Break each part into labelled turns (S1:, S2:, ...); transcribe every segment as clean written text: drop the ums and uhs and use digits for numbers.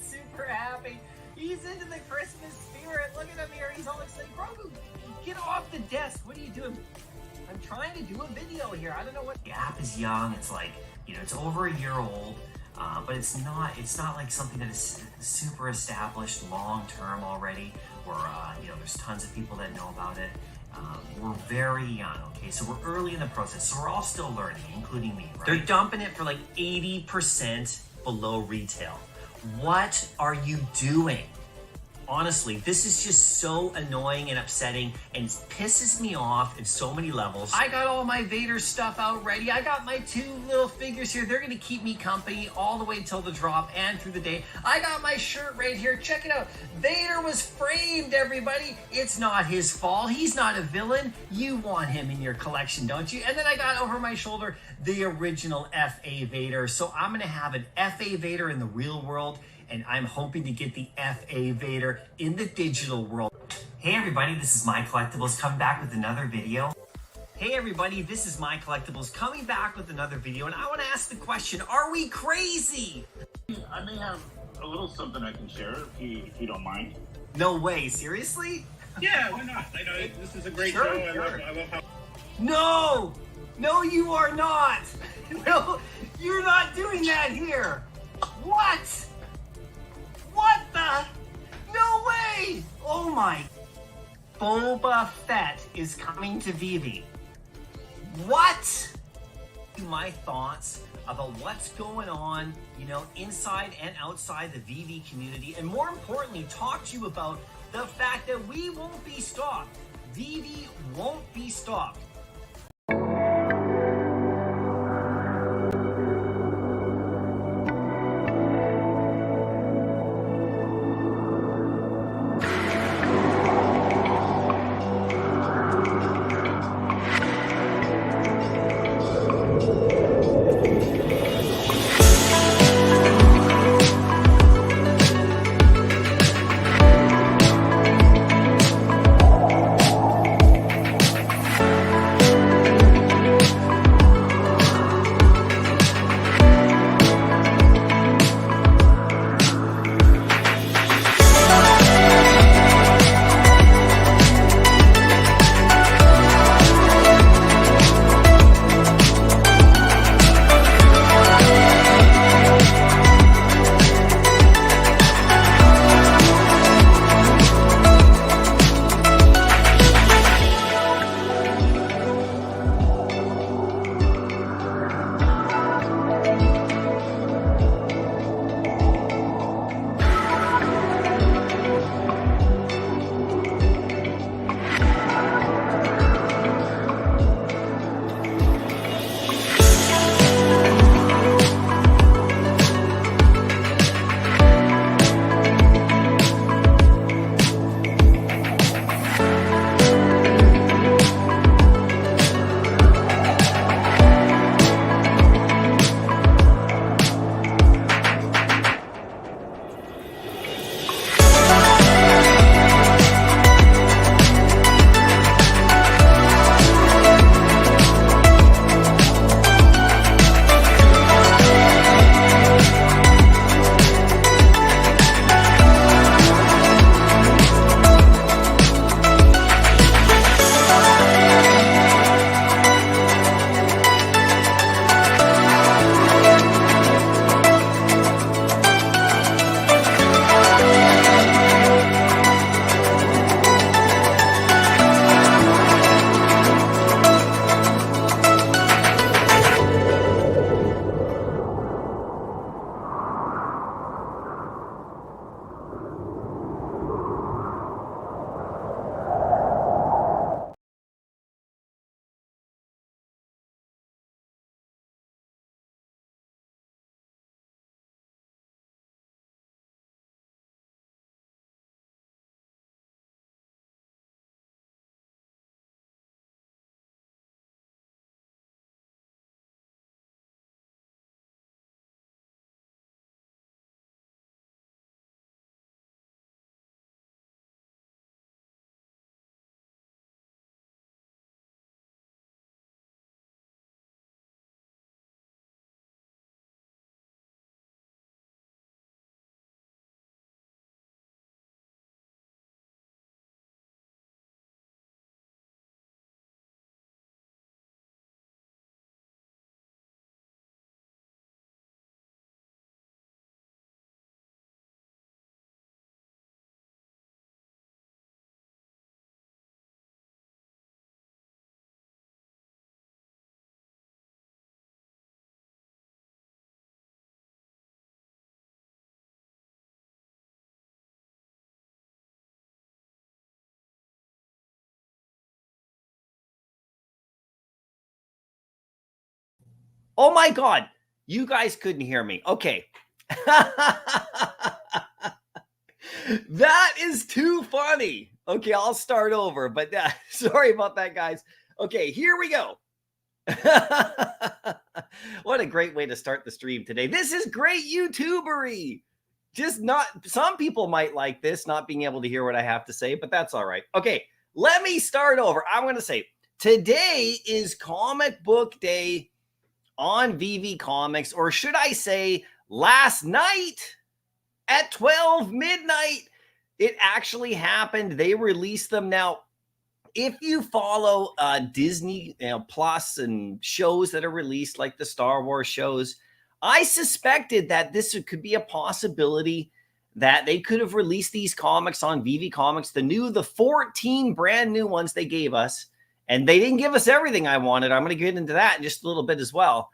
S1: super happy. He's into the Christmas spirit. Look at him here. He's all excited. Bro, get off the desk. What are you doing? I'm trying to do a video here. I don't know what. The app is young. It's like, you know, it's over a year old, but it's not like something that is super established long term already, or you know, there's tons of people that know about it. We're very young, okay? So we're early in the process, so we're all still learning, including me, right? They're dumping it for like 80% below retail. What are you doing? Honestly, this is just so annoying and upsetting and pisses me off in so many levels. I got all my Vader stuff out ready. I got my 2 little figures here. They're gonna keep me company all the way until the drop and through the day. I got my shirt right here. Check it out. Vader was framed, everybody. It's not his fault. He's not a villain. You want him in your collection, don't you? And then I got over my shoulder the original FA Vader. So I'm gonna have an FA Vader in the real world, and I'm hoping to get the FA Vader in the digital world. Hey everybody, this is Mycollectables coming back with another video. Hey everybody, this is Mycollectables coming back with another video, and I want to ask the question, are we crazy?
S2: I may have a little something I can share if you don't mind.
S1: No way, seriously?
S2: Yeah, why not? I know this is a great show. I love how...
S1: No, you are not. No, you're not doing that here. What? What the? No way! Oh my. Boba Fett is coming to Veve. What? My thoughts about what's going on, you know, inside and outside the Veve community, and more importantly, talk to you about the fact that we won't be stopped. Veve won't be stopped. Oh my God. You guys couldn't hear me. Okay. That is too funny. Okay, I'll start over, but sorry about that, guys. Okay, here we go. What a great way to start the stream today. This is great YouTubery. Just not, some people might like this, not being able to hear what I have to say, but that's all right. Okay, let me start over. I'm going to say today is comic book day on Veve Comics, or should I say last night at 12 midnight. It actually happened. They released them. Now, if you follow Disney Plus and shows that are released like the Star Wars shows, I suspected that this could be a possibility that they could have released these comics on Veve Comics, the 14 brand new ones they gave us. And they didn't give us everything I wanted. I'm going to get into that in just a little bit as well.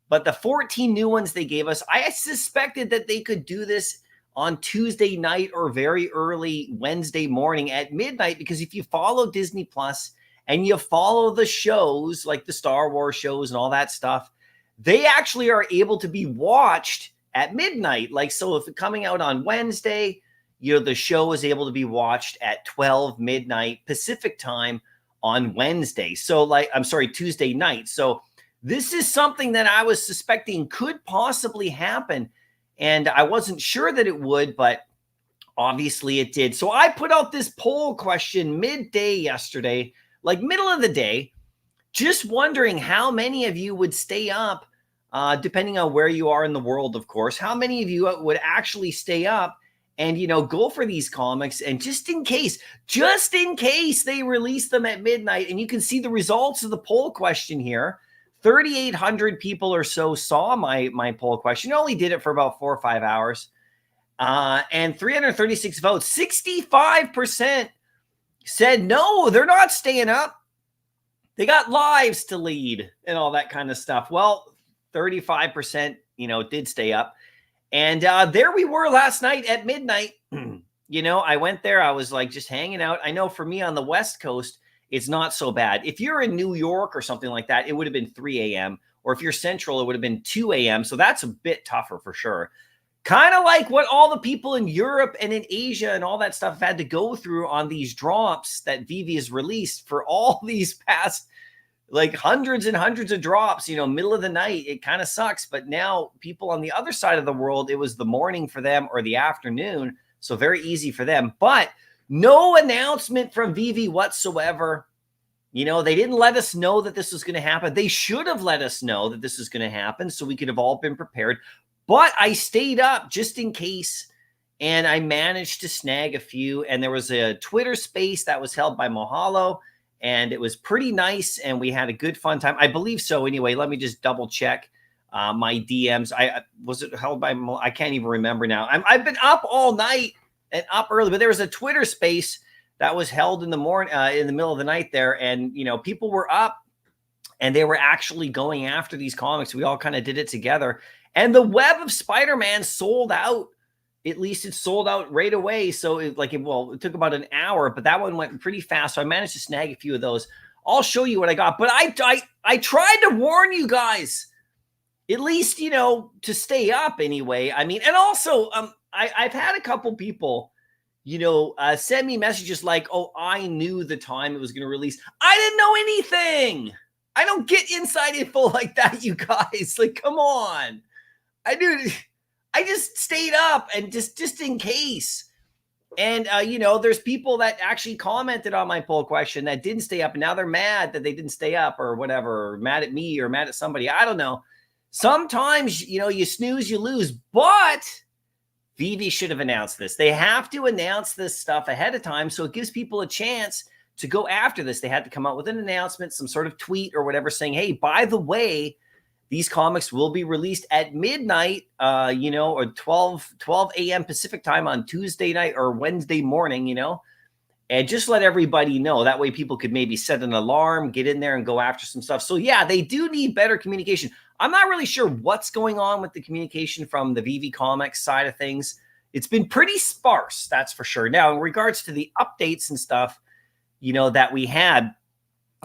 S1: But the 14 new ones they gave us, I suspected that they could do this on Tuesday night or very early Wednesday morning at midnight, because if you follow Disney Plus and you follow the shows like the Star Wars shows and all that stuff, they actually are able to be watched at midnight. Like, so if it's coming out on Wednesday, the show is able to be watched at 12 midnight Pacific time on Wednesday. So Tuesday night. So this is something that I was suspecting could possibly happen. And I wasn't sure that it would, but obviously it did. So I put out this poll question midday yesterday, like middle of the day, just wondering how many of you would stay up, depending on where you are in the world, of course, how many of you would actually stay up and, go for these comics. And just in case they release them at midnight, and you can see the results of the poll question here. 3,800 people or so saw my poll question. I only did it for about 4 or 5 hours. And 336 votes. 65% said no, they're not staying up. They got lives to lead and all that kind of stuff. Well, 35%, did stay up. And there we were last night at midnight. I went there. I was like just hanging out. I know for me on the West Coast, it's not so bad. If you're in New York or something like that, it would have been 3 a.m. Or if you're central, it would have been 2 a.m. So that's a bit tougher for sure. Kind of like what all the people in Europe and in Asia and all that stuff have had to go through on these drops that Veve has released for all these past like hundreds and hundreds of drops, middle of the night. It kind of sucks. But now people on the other side of the world, it was the morning for them or the afternoon. So very easy for them. But no announcement from Veve whatsoever. They didn't let us know that this was going to happen. They should have let us know that this was going to happen so we could have all been prepared. But I stayed up just in case, and I managed to snag a few. And there was a Twitter space that was held by Mahalo, and it was pretty nice, and we had a good fun time. I believe so. Anyway, let me just double check my DMs. Was it held by? I can't even remember now. I've been up all night and up early, but there was a Twitter space that was held in the morning, in the middle of the night there, and people were up, and they were actually going after these comics. We all kind of did it together, and the Web of Spider-Man sold out. At least it sold out right away. So it took about an hour, but that one went pretty fast. So I managed to snag a few of those. I'll show you what I got. But I tried to warn you guys, at least, to stay up anyway. I mean, and also I've had a couple people, send me messages like, oh, I knew the time it was going to release. I didn't know anything. I don't get inside info like that, you guys. Like, come on. I just stayed up and just in case. And, there's people that actually commented on my poll question that didn't stay up. And now they're mad that they didn't stay up or whatever, or mad at me or mad at somebody. I don't know. Sometimes, you snooze, you lose. But Veve should have announced this. They have to announce this stuff ahead of time so it gives people a chance to go after this. They had to come out with an announcement, some sort of tweet or whatever saying, hey, by the way, these comics will be released at midnight, or 12 a.m. Pacific time on Tuesday night or Wednesday morning, and just let everybody know. That way people could maybe set an alarm, get in there and go after some stuff. So yeah, they do need better communication. I'm not really sure what's going on with the communication from the Veve Comics side of things. It's been pretty sparse, that's for sure. Now, in regards to the updates and stuff, that we had,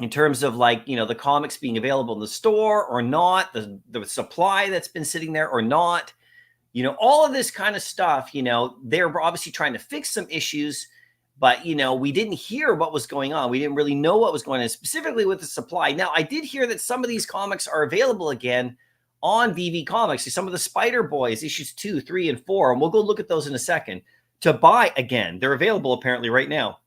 S1: in terms of like, you know, the comics being available in the store or not, the supply that's been sitting there or not, you know, all of this kind of stuff. You know, they're obviously trying to fix some issues, but, you know, we didn't hear what was going on. We didn't really know what was going on, specifically with the supply. Now, I did hear that some of these comics are available again on Veve Comics. Some of the Spider Boys, issues 2, 3, and 4, and we'll go look at those in a second, to buy again. They're available apparently right now.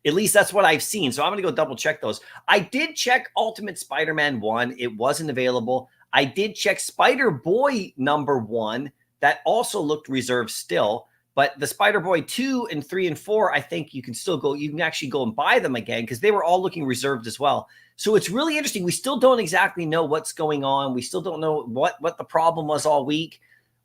S1: At least that's what I've seen. So I'm going to go double check those. I did check Ultimate Spider-Man 1. It wasn't available. I did check Spider-Boy #1. That also looked reserved still. But the Spider-Boy 2 and 3 and 4, I think you can still go. You can actually go and buy them again because they were all looking reserved as well. So it's really interesting. We still don't exactly know what's going on. We still don't know what the problem was all week.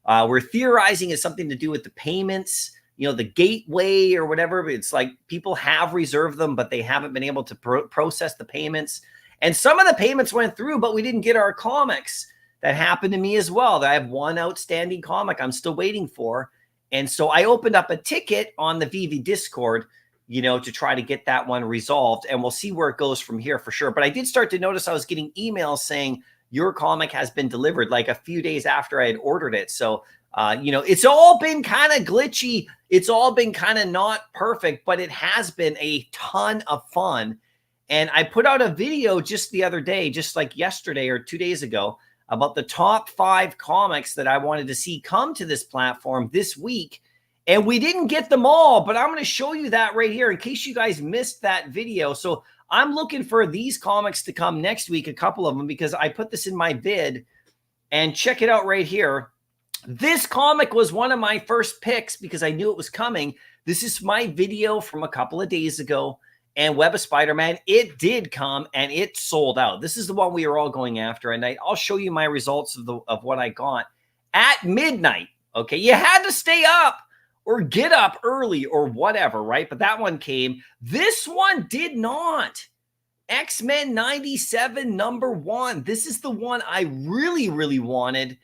S1: We're theorizing it's something to do with the payments, you know, the gateway or whatever. It's like people have reserved them, but they haven't been able to process the payments. And some of the payments went through, but we didn't get our comics. That happened to me as well. I have one outstanding comic I'm still waiting for. And so I opened up a ticket on the Veve Discord, you know, to try to get that one resolved. And we'll see where it goes from here for sure. But I did start to notice I was getting emails saying your comic has been delivered like a few days after I had ordered it. So, you know, it's all been kind of glitchy. It's all been kind of not perfect, but it has been a ton of fun. And I put out a video just the other day, just like yesterday or 2 days ago, about the top 5 comics that I wanted to see come to this platform this week. And we didn't get them all, but I'm going to show you that right here in case you guys missed that video. So I'm looking for these comics to come next week, a couple of them, because I put this in my vid. And check it out right here. This comic was one of my first picks because I knew it was coming. This is my video from a couple of days ago. And Web of Spider-Man, it did come and it sold out. This is the one we are all going after. And I'll show you my results of what I got at midnight. Okay, you had to stay up or get up early or whatever, right? But that one came. This one did not. X-Men 97 #1. This is the one I really, really wanted.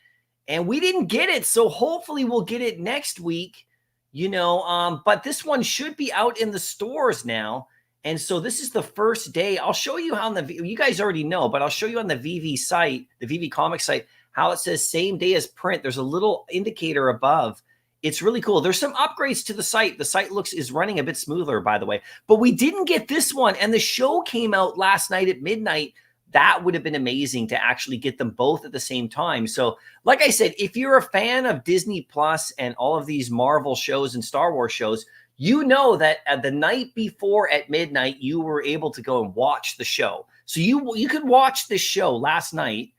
S1: And we didn't get it. So hopefully we'll get it next week, you know. But this one should be out in the stores now. And so this is the first day. I'll show you how you guys already know, but I'll show you on the Veve site, the Veve Comics site, how it says same day as print. There's a little indicator above. It's really cool. There's some upgrades to the site. The site is running a bit smoother, by the way. But we didn't get this one. And the show came out last night at midnight. That would have been amazing to actually get them both at the same time. So like I said, if you're a fan of Disney Plus and all of these Marvel shows and Star Wars shows, you know that the night before at midnight, you were able to go and watch the show. So you could watch this show last night.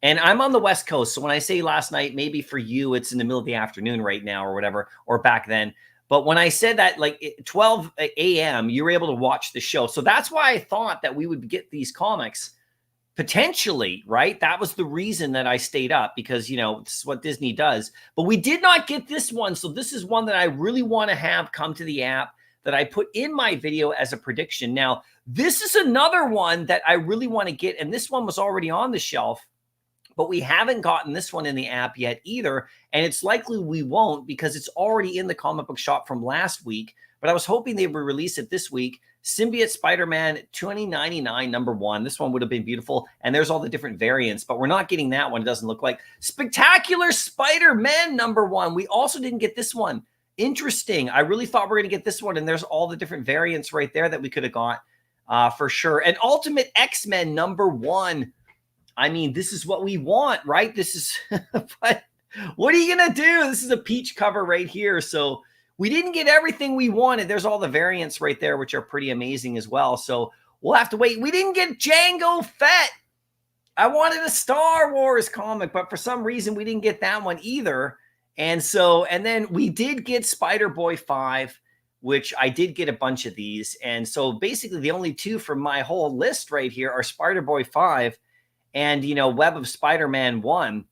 S1: And I'm on the West Coast. So when I say last night, maybe for you, it's in the middle of the afternoon right now or whatever, or back then. But when I said that, like 12 a.m., you were able to watch the show. So that's why I thought that we would get these comics potentially, right? That was the reason that I stayed up because, you know, this is what Disney does. But we did not get this one. So this is one that I really want to have come to the app that I put in my video as a prediction. Now, this is another one that I really want to get. And this one was already on the shelf, but we haven't gotten this one in the app yet either. And it's likely we won't because it's already in the comic book shop from last week. But I was hoping they would release it this week. Symbiote Spider-Man 2099 #1. This one would have been beautiful. And there's all the different variants, but we're not getting that one. It doesn't look like. Spectacular Spider-Man #1. We also didn't get this one. Interesting. I really thought we were going to get this one. And there's all the different variants right there that we could have got for sure. And Ultimate X-Men #1. I mean, this is what we want, right? This is, but what are you going to do? This is a peach cover right here. So we didn't get everything we wanted. There's all the variants right there, which are pretty amazing as well. So we'll have to wait. We didn't get Jango Fett. I wanted a Star Wars comic, but for some reason we didn't get that one either. And then we did get Spider-Boy 5, which I did get a bunch of these. And so basically the only two from my whole list right here are Spider-Boy 5 and, you know, Web of Spider-Man 1.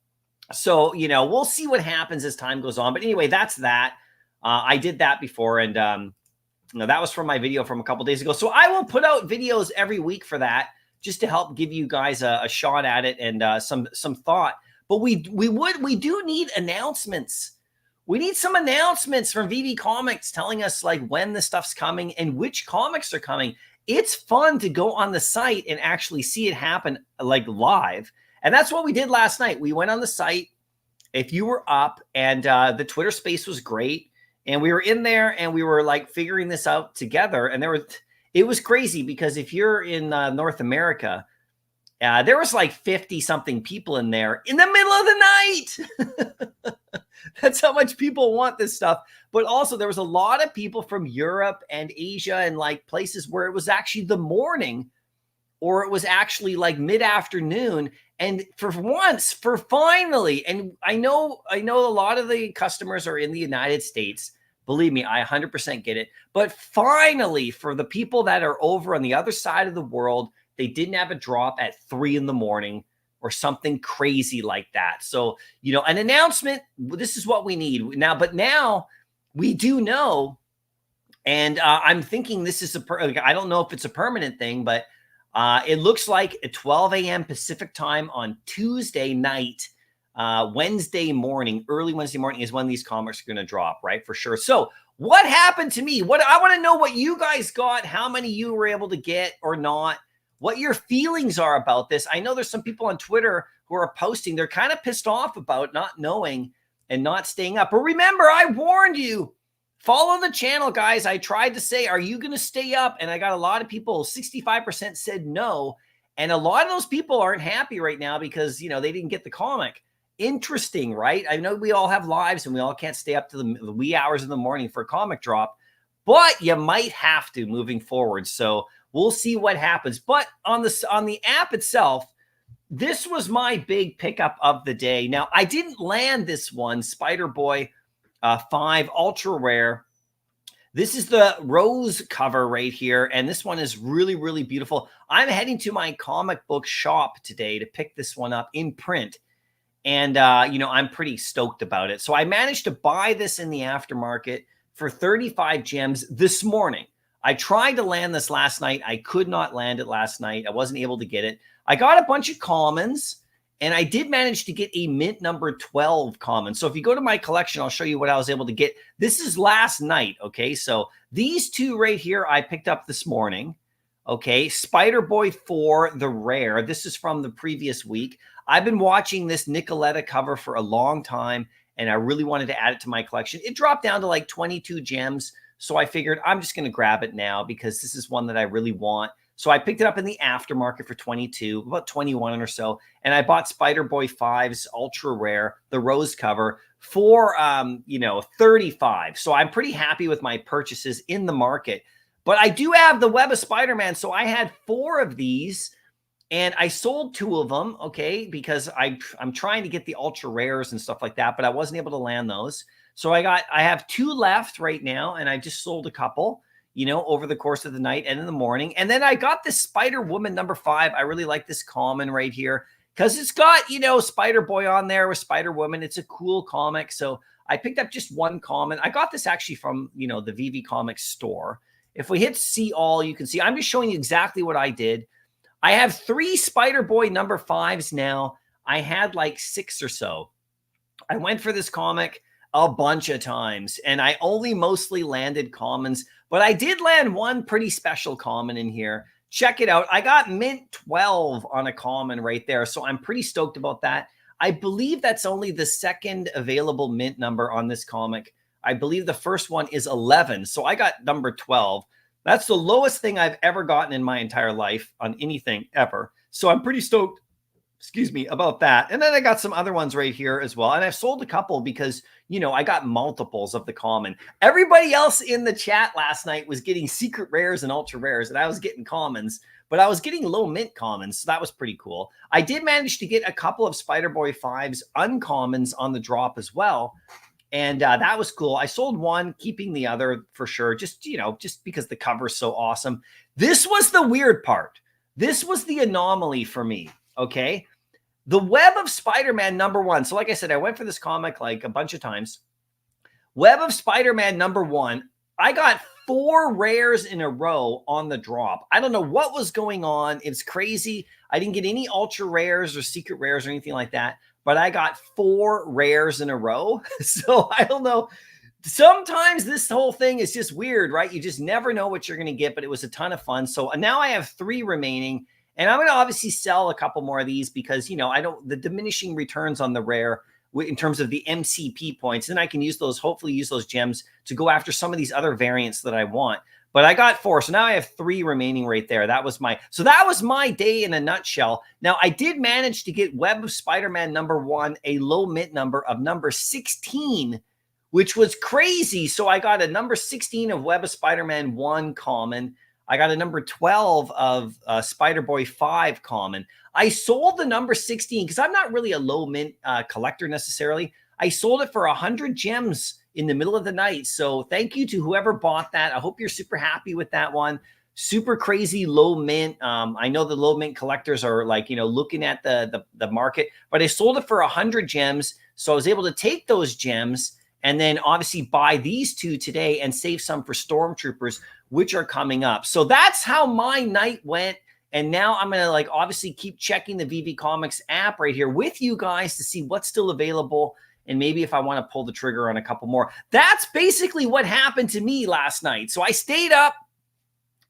S1: So, you know, we'll see what happens as time goes on. But anyway, that's that. I did that before, and you know, that was from my video from a couple days ago. So I will put out videos every week for that, just to help give you guys a shot at it and some thought. But we do need announcements. We need some announcements from Veve Comics telling us like when the stuff's coming and which comics are coming. it's fun to go on the site and actually see it happen like live. And that's what we did last night. We went on the site. If you were up, and the Twitter space was great, and we were in there and we were like figuring this out together. And it was crazy because if you're in North America, there was like 50 something people in there in the middle of the night. That's how much people want this stuff. But also there was a lot of people from Europe and Asia and like places where it was actually the morning, or it was actually like mid-afternoon. And for once, for finally, and I know a lot of the customers are in the United States. Believe me, I 100% get it. But finally, for the people that are over on the other side of the world, they didn't have a drop at 3 a.m. or something crazy like that. So, an announcement, this is what we need now. But now we do know, and I'm thinking this is I don't know if it's a permanent thing, but it looks like at 12 a.m. Pacific time on Tuesday night, Wednesday morning, early Wednesday morning is when these comics are going to drop, right? For sure. So what happened to me? What I want to know what you guys got, how many you were able to get or not, what your feelings are about this. I know there's some people on Twitter who are posting. They're kind of pissed off about not knowing and not staying up. But remember, I warned you. Follow the channel, guys. I tried to say, are you going to stay up? And I got a lot of people, 65% said no. And a lot of those people aren't happy right now because, they didn't get the comic. Interesting, right? I know we all have lives and we all can't stay up to the wee hours in the morning for a comic drop, but you might have to moving forward. So we'll see what happens. But on the app itself, this was my big pickup of the day. Now, I didn't land this one, Spider-Boy 5 Ultra Rare. This is the rose cover right here, and this one is really, really beautiful. I'm heading to my comic book shop today to pick this one up in print, and I'm pretty stoked about it. So I managed to buy this in the aftermarket for 35 gems this morning. I tried to land this last night. I could not land it last night. I wasn't able to get it. I got a bunch of commons, and I did manage to get a mint number 12 common. So if you go to my collection, I'll show you what I was able to get. This is last night, okay? So these two right here I picked up this morning, okay? Spider-Boy 4, the rare. This is from the previous week. I've been watching this Nicoletta cover for a long time, and I really wanted to add it to my collection. It dropped down to like 22 gems, so I figured I'm just going to grab it now because this is one that I really want. So I picked it up in the aftermarket for 22, about 21 or so. And I bought Spider-Boy 5's Ultra Rare, the rose cover, for 35. So I'm pretty happy with my purchases in the market. But I do have the Web of Spider-Man. So I had 4 of these and I sold 2 of them, okay, because I'm trying to get the Ultra Rares and stuff like that, but I wasn't able to land those. So I have 2 left right now, and I just sold a couple, over the course of the night and in the morning. And then I got this Spider-Woman number 5. I really like this common right here because it's got, Spider-Boy on there with Spider-Woman. It's a cool comic. So I picked up just 1 common. I got this actually from, the Veve Comics store. If we hit see all, you can see, I'm just showing you exactly what I did. I have 3 Spider-Boy number 5s now. I had like 6 or so. I went for this comic a bunch of times, and I only mostly landed commons, but I did land 1 pretty special common in here. Check it out. I got mint 12 on a common right there, so I'm pretty stoked about that. I believe that's only the second available mint number on this comic. I believe the first one is 11, so I got number 12. That's the lowest thing I've ever gotten in my entire life on anything ever. So I'm pretty stoked, about that. And then I got some other ones right here as well. And I've sold a couple because, I got multiples of the common. Everybody else in the chat last night was getting secret rares and ultra rares, and I was getting commons, but I was getting low mint commons. So that was pretty cool. I did manage to get a couple of Spider-Boy 5's uncommons on the drop as well. And that was cool. I sold 1, keeping the other for sure. Just because the cover is so awesome. This was the weird part. This was the anomaly for me. Okay. The Web of Spider-Man number 1. So like I said, I went for this comic like a bunch of times. Web of Spider-Man number 1. I got 4 rares in a row on the drop. I don't know what was going on. It's crazy. I didn't get any ultra rares or secret rares or anything like that, but I got 4 rares in a row. So I don't know. sometimes this whole thing is just weird, right? You just never know what you're going to get, but it was a ton of fun. So now I have 3 remaining, and I'm going to obviously sell a couple more of these because, the diminishing returns on the rare in terms of the MCP points, then I can use those, hopefully use those gems to go after some of these other variants that I want. But I got 4, so now I have 3 remaining right there. That was my day in a nutshell. Now, I did manage to get Web of Spider-Man #1, a low mint number of number 16, which was crazy. So I got a number 16 of Web of Spider-Man 1 common. I got a number 12 of Spider-Boy 5 common. I sold the number 16 because I'm not really a low mint collector necessarily. I sold it for 100 gems in the middle of the night. So thank you to whoever bought that. I hope you're super happy with that one. Super crazy low mint. I know the low mint collectors are like, looking at the market, but I sold it for 100 gems. So I was able to take those gems and then obviously buy these 2 today and save some for Stormtroopers, which are coming up. So that's how my night went. And now I'm going to obviously keep checking the Veve Comics app right here with you guys to see what's still available. And maybe if I want to pull the trigger on a couple more. That's basically what happened to me last night. So I stayed up,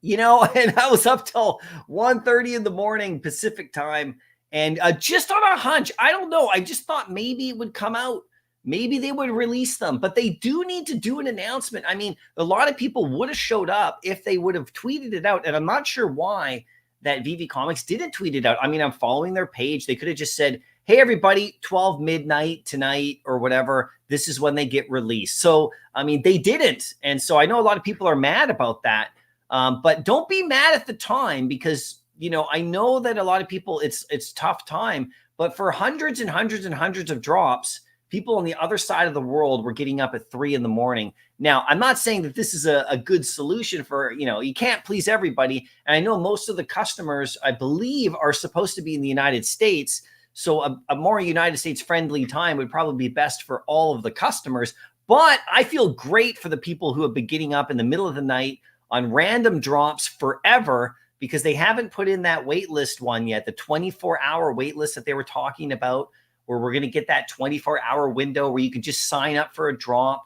S1: and I was up till 1:30 in the morning Pacific time. And just on a hunch, I don't know. I just thought maybe it would come out. Maybe they would release them, but they do need to do an announcement. I mean, a lot of people would have showed up if they would have tweeted it out. And I'm not sure why that Veve Comics didn't tweet it out. I mean, I'm following their page. They could have just said, hey, everybody, 12 midnight tonight or whatever, this is when they get released. So, I mean, they didn't. And so I know a lot of people are mad about that. But don't be mad at the time because, I know that a lot of people, it's tough time. But for hundreds and hundreds and hundreds of drops, people on the other side of the world were getting up at 3 in the morning. Now, I'm not saying that this is a good solution for, you can't please everybody. And I know most of the customers, I believe, are supposed to be in the United States. So a more United States friendly time would probably be best for all of the customers. But I feel great for the people who have been getting up in the middle of the night on random drops forever because they haven't put in that wait list one yet, the 24-hour wait list that they were talking about, where we're going to get that 24-hour window where you can just sign up for a drop,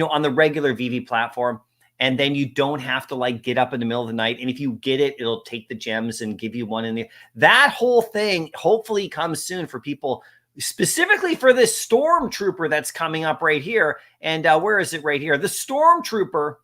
S1: on the regular Veve platform. And then you don't have to get up in the middle of the night. And if you get it, it'll take the gems and give you one in there. That whole thing hopefully comes soon for people, specifically for this Stormtrooper that's coming up right here. And where is it right here? The Stormtrooper.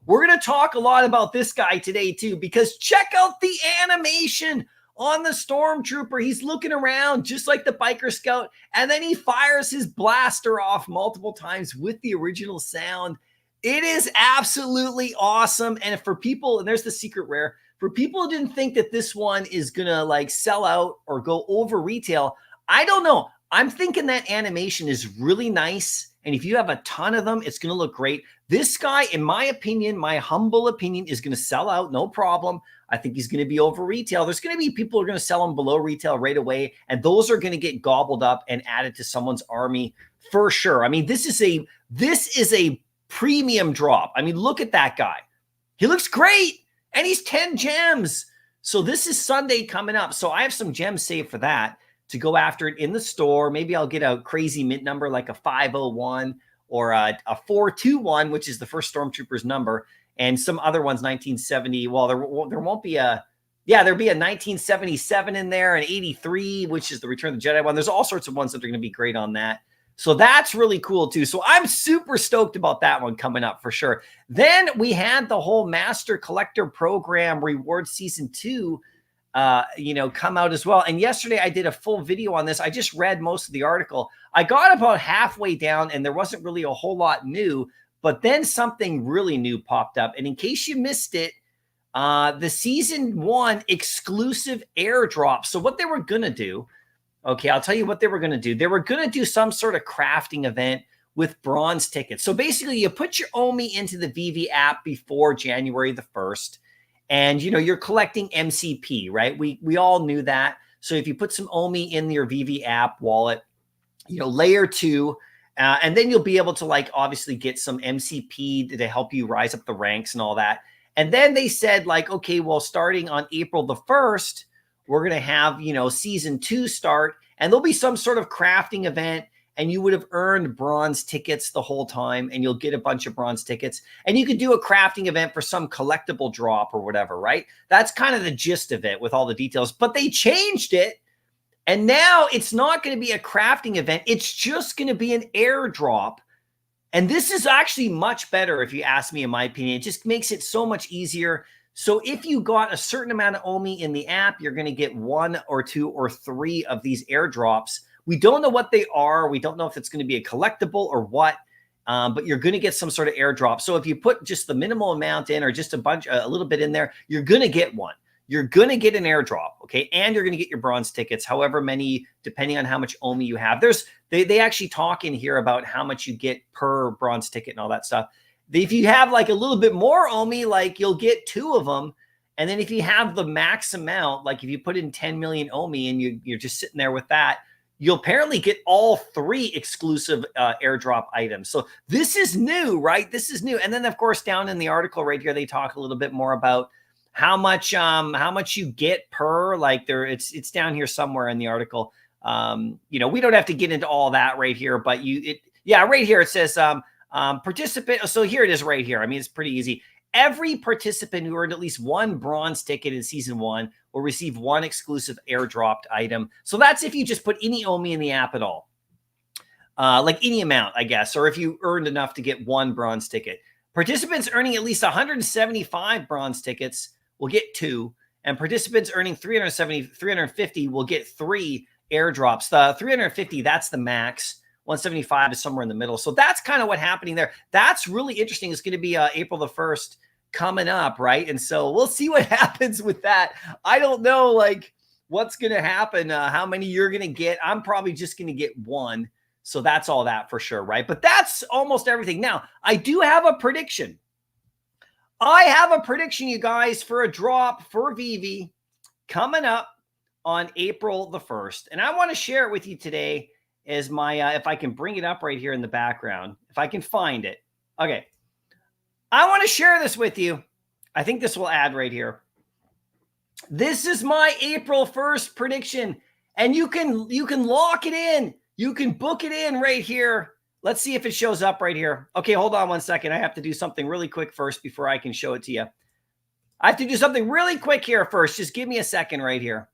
S1: We're going to talk a lot about this guy today too, because check out the animation on the Stormtrooper. He's looking around just like the Biker Scout. And then he fires his blaster off multiple times with the original sound. It is absolutely awesome. And for people, and there's the secret rare, for people who didn't think that this one is going to sell out or go over retail, I don't know. I'm thinking that animation is really nice. And if you have a ton of them, it's going to look great. This guy, in my opinion, my humble opinion, is going to sell out. No problem. I think he's going to be over retail. There's going to be people who are going to sell him below retail right away. And those are going to get gobbled up and added to someone's army for sure. I mean, this is a premium drop. I mean, look at that guy. He looks great. And he's 10 gems. So this is Sunday coming up. So I have some gems saved for that to go after it in the store. Maybe I'll get a crazy mint number like a 501 or a 421, which is the first Stormtrooper's number. And some other ones, 1970. Well, there won't be there'll be a 1977 in there, an 83, which is the Return of the Jedi one. There's all sorts of ones that are going to be great on that. So that's really cool too. So I'm super stoked about that one coming up for sure. Then we had the whole Master Collector Program Reward Season 2, come out as well. And yesterday I did a full video on this. I just read most of the article. I got about halfway down and there wasn't really a whole lot new, but then something really new popped up. And in case you missed it, the Season 1 exclusive airdrop. So what they were going to do, okay, I'll tell you what they were going to do. They were going to do some sort of crafting event with bronze tickets. So basically you put your OMI into the Veve app before January the 1st. And, you're collecting MCP, right? We all knew that. So if you put some OMI in your Veve app wallet, layer 2, and then you'll be able to obviously get some MCP to help you rise up the ranks and all that. And then they said okay, well, starting on April the 1st, we're going to have, Season 2 start, and there'll be some sort of crafting event. and you would have earned bronze tickets the whole time, and you'll get a bunch of bronze tickets, and you could do a crafting event for some collectible drop or whatever, right? That's kind of the gist of it with all the details, but they changed it. And now it's not going to be a crafting event. It's just going to be an airdrop. And this is actually much better, if you ask me, in my opinion. It just makes it so much easier. So if you got a certain amount of OMI in the app, you're going to get 1 or 2 or 3 of these airdrops. We don't know what they are. We don't know if it's going to be a collectible or what, but you're going to get some sort of airdrop. So if you put just the minimal amount in, or just a little bit in there, you're going to get one. You're going to get an airdrop, okay? And you're going to get your bronze tickets, however many, depending on how much OMI you have. They actually talk in here about how much you get per bronze ticket and all that stuff. If you have like a little bit more OMI, like you'll get 2 of them. And then if you have the max amount, like if you put in 10 million OMI and you're just sitting there with that, you'll apparently get all 3 exclusive airdrop items. So this is new, right? This is new. And then, of course, down in the article right here, they talk a little bit more about how much you get per, like it's down here somewhere in the article. We don't have to get into all that right here, but right here it says participant. So here it is right here. I mean, it's pretty easy. Every participant who earned at least 1 bronze ticket in season 1 will receive 1 exclusive airdropped item. So that's if you just put any OMI in the app at all, like any amount, I guess, or if you earned enough to get 1 bronze ticket. Participants earning at least 175 bronze tickets will get 2, and participants earning 350 will get 3 airdrops. The 350, that's the max. 175 is somewhere in the middle. So that's kind of what happening there. That's really interesting. It's going to be April the 1st coming up, right? And so we'll see what happens with that. I don't know, like, what's going to happen, how many you're going to get. I'm probably just going to get 1. So that's all that for sure, right? But that's almost everything. Now, I do have a prediction. I have a prediction, you guys, for a drop for Veve coming up on April the 1st. And I want to share it with you today as my, if I can bring it up right here in the background, if I can find it. Okay. I want to share this with you. I think this will add right here. This is my April 1st prediction. And you can lock it in. You can book it in right here. Let's see if it shows up right here. Okay, hold on 1 second. I have to do something really quick first before I can show it to you. I have to do something really quick here first. Just give me a second right here.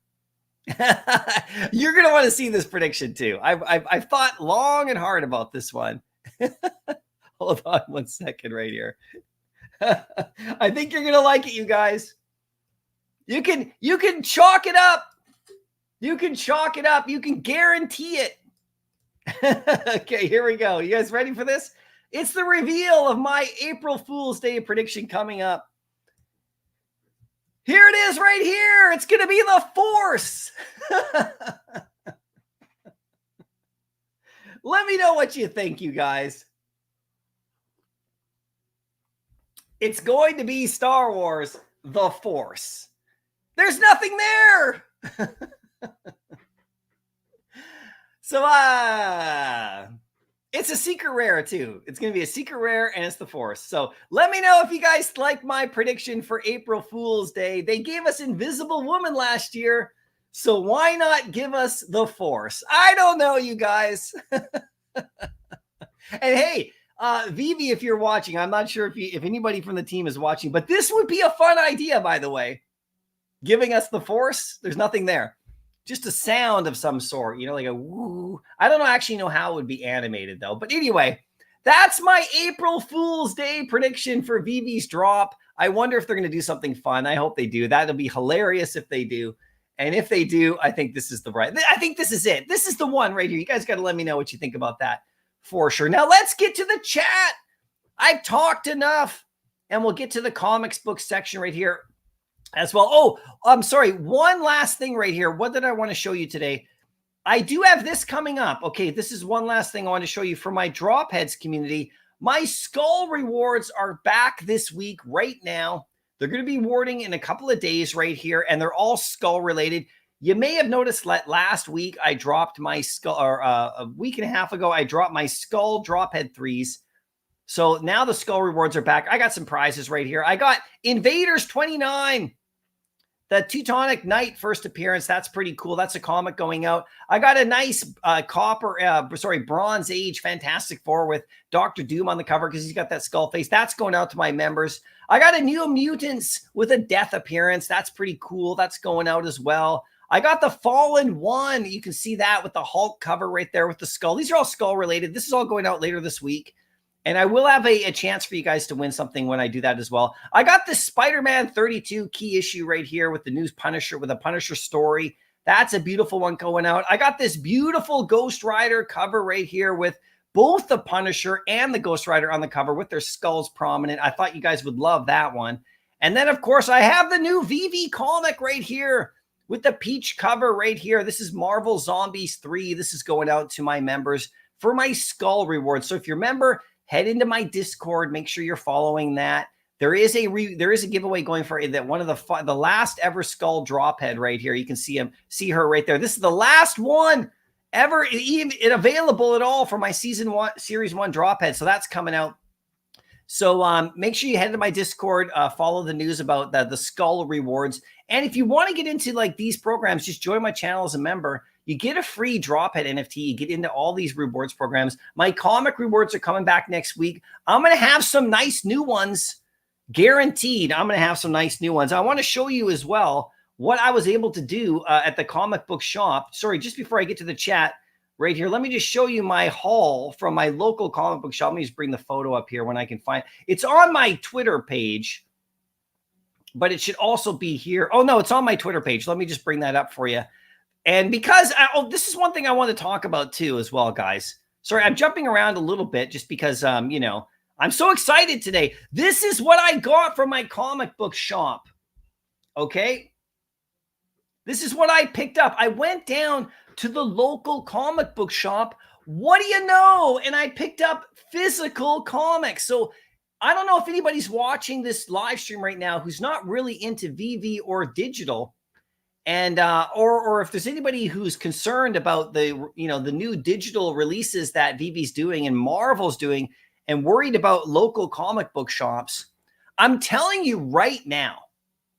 S1: You're going to want to see this prediction too. I've thought long and hard about this one. Hold on 1 second right here. I think you're going to like it, you guys. You can chalk it up. You can chalk it up. You can guarantee it. Okay, here we go. You guys ready for this? It's the reveal of my April Fool's Day prediction coming up. Here it is right here. It's going to be the Force. Let me know what you think, you guys. It's going to be Star Wars, the Force. There's nothing there. So, it's a secret rare too. It's going to be a secret rare and it's the Force. So let me know if you guys like my prediction for April Fool's Day. They gave us Invisible Woman last year. So why not give us the Force? I don't know, you guys. And hey, Veve, if you're watching, I'm not sure if anybody from the team is watching, but this would be a fun idea, by the way. Giving us the Force, there's nothing there. Just a sound of some sort, like a woo. I don't actually know how it would be animated, though. But anyway, that's my April Fool's Day prediction for Veve's drop. I wonder if they're going to do something fun. I hope they do. That'll be hilarious if they do. And if they do, I think this is I think this is it. This is the one right here. You guys got to let me know what you think about that for sure. Now, let's get to the chat. I've talked enough. And we'll get to the comics book section right here as well. Oh, I'm sorry. One last thing right here. What did I want to show you today? I do have this coming up. Okay, this is one last thing I want to show you for my Drop Heads community. My skull rewards are back this week right now. They're going to be awarding in a couple of days right here, and they're all skull related. You may have noticed that last week I dropped my skull, or a week and a half ago, I dropped my skull drop head 3s. So now the skull rewards are back. I got some prizes right here. I got Invaders 29. The Teutonic Knight first appearance. That's pretty cool. That's a comic going out. I got a nice Bronze Age Fantastic Four with Dr. Doom on the cover because he's got that skull face. That's going out to my members. I got a New Mutants with a death appearance. That's pretty cool. That's going out as well. I got the Fallen One. You can see that with the Hulk cover right there with the skull. These are all skull related. This is all going out later this week. And I will have a chance for you guys to win something when I do that as well. I got this Spider-Man 32 key issue right here with the new Punisher, with a Punisher story. That's a beautiful one going out. I got this beautiful Ghost Rider cover right here with both the Punisher and the Ghost Rider on the cover with their skulls prominent. I thought you guys would love that one. And then, of course, I have the new Veve comic right here with the peach cover right here. This is Marvel Zombies 3. This is going out to my members for my skull reward. So if you're a member, head into my Discord. Make sure you're following that. There is a giveaway going for that one of the last ever skull drop head right here. You can see her right there. This is the last one ever even available at all for my series 1 drop head. So that's coming out. So make sure you head to my Discord, follow the news about the skull rewards. And if you want to get into like these programs, just join my channel as a member. You get a free Drophead NFT. You get into all these rewards programs. My comic rewards are coming back next week. I'm going to have some nice new ones, guaranteed. I'm going to have some nice new ones. I want to show you as well what I was able to do at the comic book shop. Sorry, just before I get to the chat right here, let me just show you my haul from my local comic book shop. Let me just bring the photo up here when I can find it. It's on my Twitter page, but it should also be here. Oh, no, it's on my Twitter page. Let me just bring that up for you. And because, this is one thing I want to talk about too as well, guys. Sorry, I'm jumping around a little bit just because, you know, I'm so excited today. This is what I got from my comic book shop. Okay? This is what I picked up. I went down to the local comic book shop. What do you know? And I picked up physical comics. So I don't know if anybody's watching this live stream right now who's not really into Veve or digital. And or if there's anybody who's concerned about the new digital releases that Veve's doing and Marvel's doing and worried about local comic book shops, I'm telling you right now,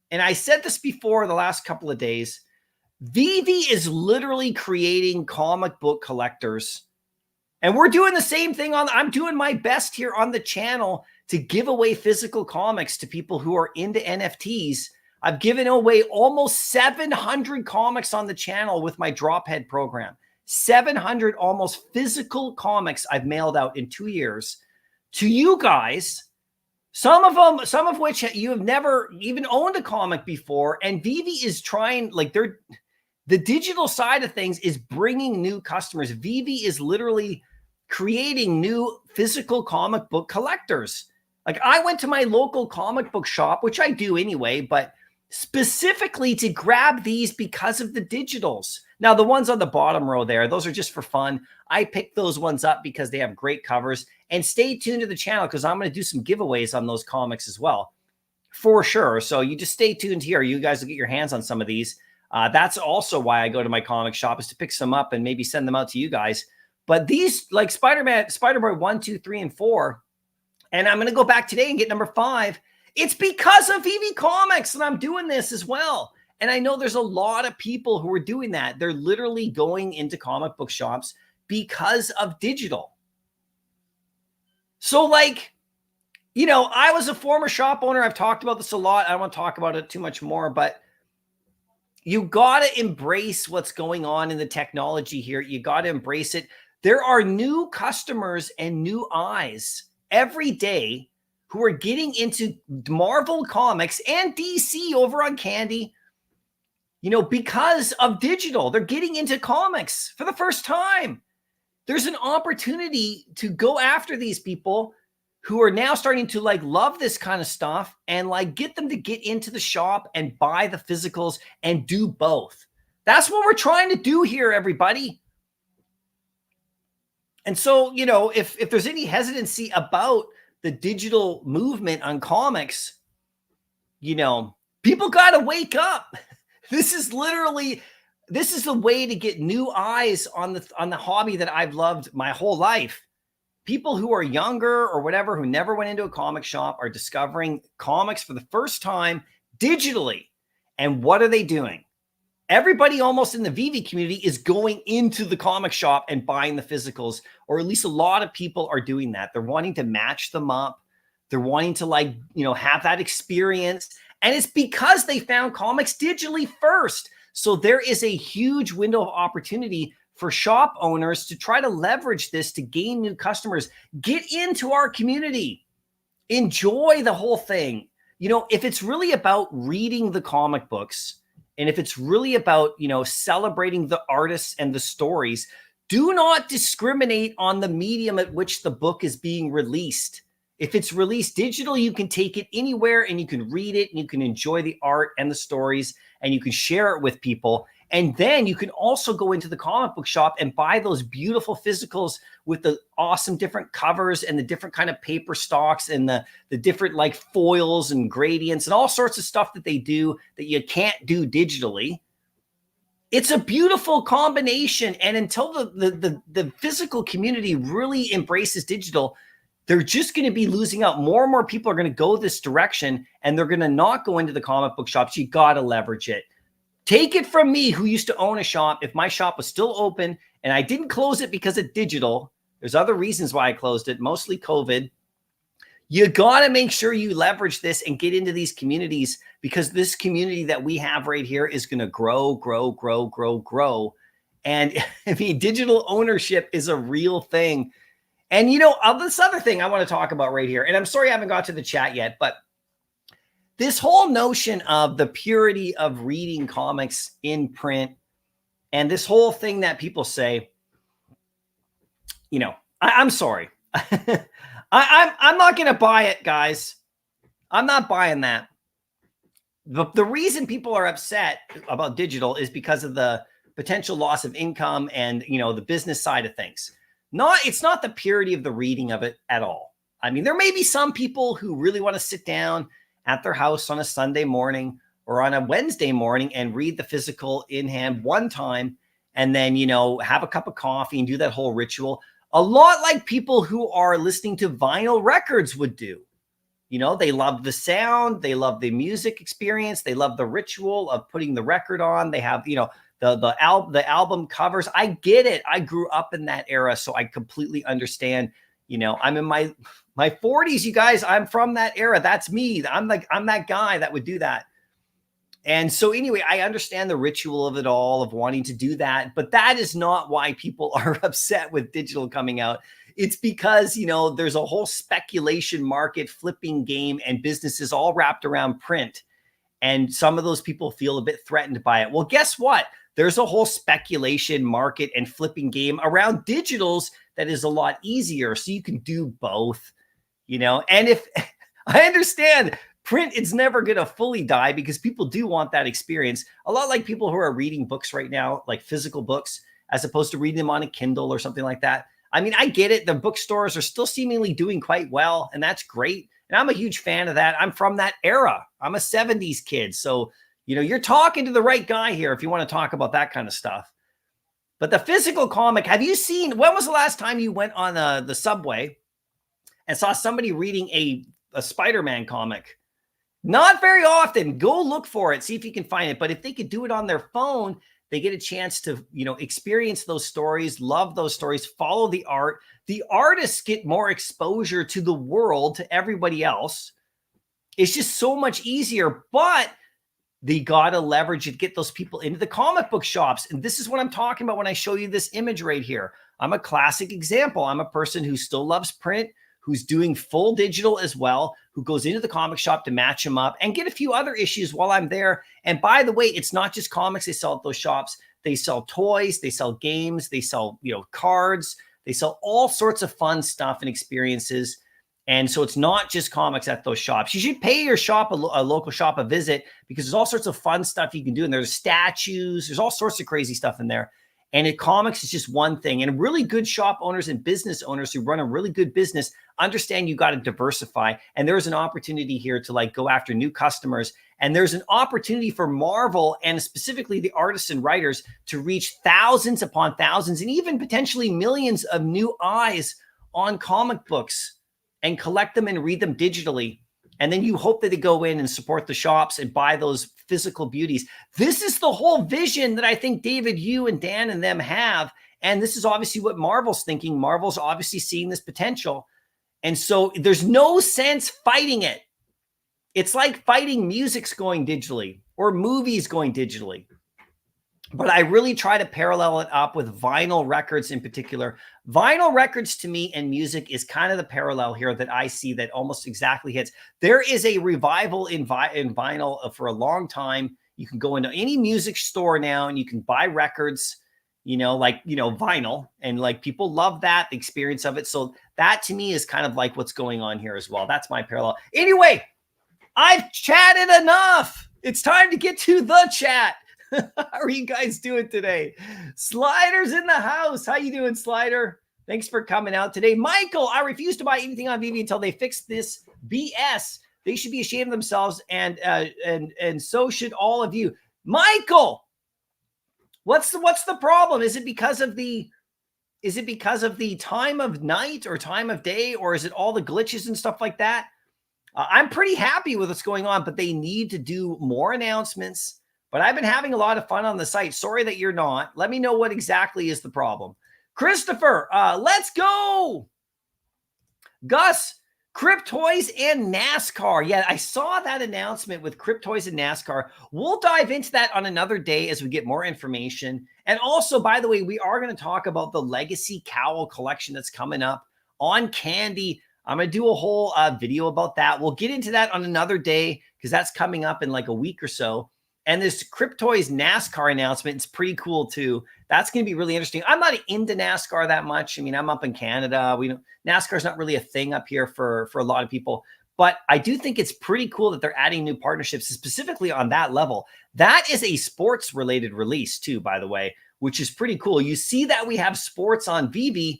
S1: and I said this before the last couple of days, Veve is literally creating comic book collectors. And we're doing the same thing I'm doing my best here on the channel to give away physical comics to people who are into NFTs. I've given away almost 700 comics on the channel with my Drophead program. 700 almost physical comics I've mailed out in 2 years to you guys. Some of which you have never even owned a comic before. And Veve is trying, like the digital side of things is bringing new customers. Veve is literally creating new physical comic book collectors. Like I went to my local comic book shop, which I do anyway, but specifically to grab these because of the digitals. Now, the ones on the bottom row there, those are just for fun. I picked those ones up because they have great covers. And stay tuned to the channel because I'm going to do some giveaways on those comics as well, for sure. So you just stay tuned here. You guys will get your hands on some of these. That's also why I go to my comic shop, is to pick some up and maybe send them out to you guys. But these, like Spider-Boy 1, 2, 3, and 4, and I'm going to go back today and get number 5. It's because of Veve Comics that I'm doing this as well. And I know there's a lot of people who are doing that. They're literally going into comic book shops because of digital. So like, you know, I was a former shop owner. I've talked about this a lot. I don't want to talk about it too much more, but you got to embrace what's going on in the technology here. You got to embrace it. There are new customers and new eyes every day who are getting into Marvel Comics and DC over on Candy, you know, because of digital. They're getting into comics for the first time. There's an opportunity to go after these people who are now starting to like love this kind of stuff and like get them to get into the shop and buy the physicals and do both. That's what we're trying to do here, everybody. And so, you know, if there's any hesitancy about the digital movement on comics, you know, people got to wake up. This is the way to get new eyes on the hobby that I've loved my whole life. People who are younger or whatever, who never went into a comic shop, are discovering comics for the first time digitally.
S3: And what are they doing? Everybody almost in the Veve community is going into the comic shop and buying the physicals, or at least a lot of people are doing that. They're wanting to match them up. They're wanting to, like, you know, have that experience. And it's because they found comics digitally first. So there is a huge window of opportunity for shop owners to try to leverage this to gain new customers. Get into our community. Enjoy the whole thing. You know, if it's really about reading the comic books, and if it's really about, you know, celebrating the artists and the stories, do not discriminate on the medium at which the book is being released. If it's released digital, you can take it anywhere and you can read it and you can enjoy the art and the stories and you can share it with people. And then you can also go into the comic book shop and buy those beautiful physicals with the awesome different covers and the different kind of paper stocks and the different like foils and gradients and all sorts of stuff that they do that you can't do digitally. It's a beautiful combination. And until the physical community really embraces digital, they're just going to be losing out. More and more people are going to go this direction and they're going to not go into the comic book shops. You got to leverage it. Take it from me, who used to own a shop. If my shop was still open and I didn't close it because of digital, there's other reasons why I closed it, mostly COVID. You got to make sure you leverage this and get into these communities, because this community that we have right here is going to grow, grow, grow, grow, grow. And I mean, digital ownership is a real thing. And, you know, this other thing I want to talk about right here, and I'm sorry I haven't got to the chat yet, but this whole notion of the purity of reading comics in print and this whole thing that people say, you know, I'm sorry. I'm not going to buy it, guys. I'm not buying that. The reason people are upset about digital is because of the potential loss of income and, you know, the business side of things. It's not the purity of the reading of it at all. I mean, there may be some people who really want to sit down at their house on a Sunday morning or on a Wednesday morning and read the physical in hand one time and then, you know, have a cup of coffee and do that whole ritual. A lot like people who are listening to vinyl records would do. You know, they love the sound, they love the music experience, they love the ritual of putting the record on. They have, you know, the album covers. I get it. I grew up in that era, so I completely understand. You know, I'm in my 40s, you guys. I'm from that era. That's me. I'm that guy that would do that. And so anyway, I understand the ritual of it all, of wanting to do that, but that is not why people are upset with digital coming out. It's because, you know, there's a whole speculation market, flipping game, and businesses all wrapped around print. And some of those people feel a bit threatened by it. Well, guess what? There's a whole speculation market and flipping game around digitals that is a lot easier. So you can do both, you know. And if I understand print, it's never going to fully die because people do want that experience. A lot like people who are reading books right now, like physical books, as opposed to reading them on a Kindle or something like that. I mean, I get it. The bookstores are still seemingly doing quite well, and that's great. And I'm a huge fan of that. I'm from that era. I'm a 70s kid. So, you know, you're talking to the right guy here if you want to talk about that kind of stuff. But the physical comic, have you seen, when was the last time you went on the subway and saw somebody reading a Spider-Man comic? Not very often. Go look for it. See if you can find it. But if they could do it on their phone, they get a chance to, you know, experience those stories, love those stories, follow the art. The artists get more exposure to the world, to everybody else. It's just so much easier, but they got to leverage it, get those people into the comic book shops. And this is what I'm talking about when I show you this image right here. I'm a classic example. I'm a person who still loves print, who's doing full digital as well, who goes into the comic shop to match them up and get a few other issues while I'm there. And by the way, it's not just comics they sell at those shops. They sell toys, they sell games, they sell, you know, cards, they sell all sorts of fun stuff and experiences. And so it's not just comics at those shops. You should pay your shop, a local shop, a visit, because there's all sorts of fun stuff you can do. And there's statues, there's all sorts of crazy stuff in there. And comics is just one thing. And really good shop owners and business owners who run a really good business understand you got to diversify. And there's an opportunity here to like go after new customers. And there's an opportunity for Marvel and specifically the artists and writers to reach thousands upon thousands and even potentially millions of new eyes on comic books and collect them and read them digitally. And then you hope that they go in and support the shops and buy those physical beauties. This is the whole vision that I think David, you and Dan and them have. And this is obviously what Marvel's thinking. Marvel's obviously seeing this potential. And so there's no sense fighting it. It's like fighting music's going digitally or movies going digitally. But I really try to parallel it up with vinyl records in particular. Vinyl records to me and music is kind of the parallel here that I see that almost exactly hits. There is a revival in vinyl for a long time. You can go into any music store now and you can buy records, vinyl, and like people love that, the experience of it. So that to me is kind of like what's going on here as well. That's my parallel. Anyway, I've chatted enough. It's time to get to the chat. How are you guys doing today? Slider's in the house. How you doing, Slider? Thanks for coming out today. Michael, I refuse to buy anything on Veve until they fix this BS. They should be ashamed of themselves, and so should all of you. Michael, what's the problem? Is it because of the time of night or time of day, or is it all the glitches and stuff like that? I'm pretty happy with what's going on, but they need to do more announcements. But I've been having a lot of fun on the site. Sorry that you're not. Let me know what exactly is the problem. Christopher, let's go. Gus, Cryptoys and NASCAR. Yeah, I saw that announcement with Cryptoys and NASCAR. We'll dive into that on another day as we get more information. And also, by the way, we are going to talk about the Legacy Cowl collection that's coming up on Candy. I'm going to do a whole video about that. We'll get into that on another day because that's coming up in like a week or so. And this Cryptoys NASCAR announcement is pretty cool too. That's going to be really interesting. I'm not into NASCAR that much. I mean, I'm up in Canada. NASCAR is not really a thing up here for a lot of people. But I do think it's pretty cool that they're adding new partnerships specifically on that level. That is a sports-related release too, by the way, which is pretty cool. You see that we have sports on Veve.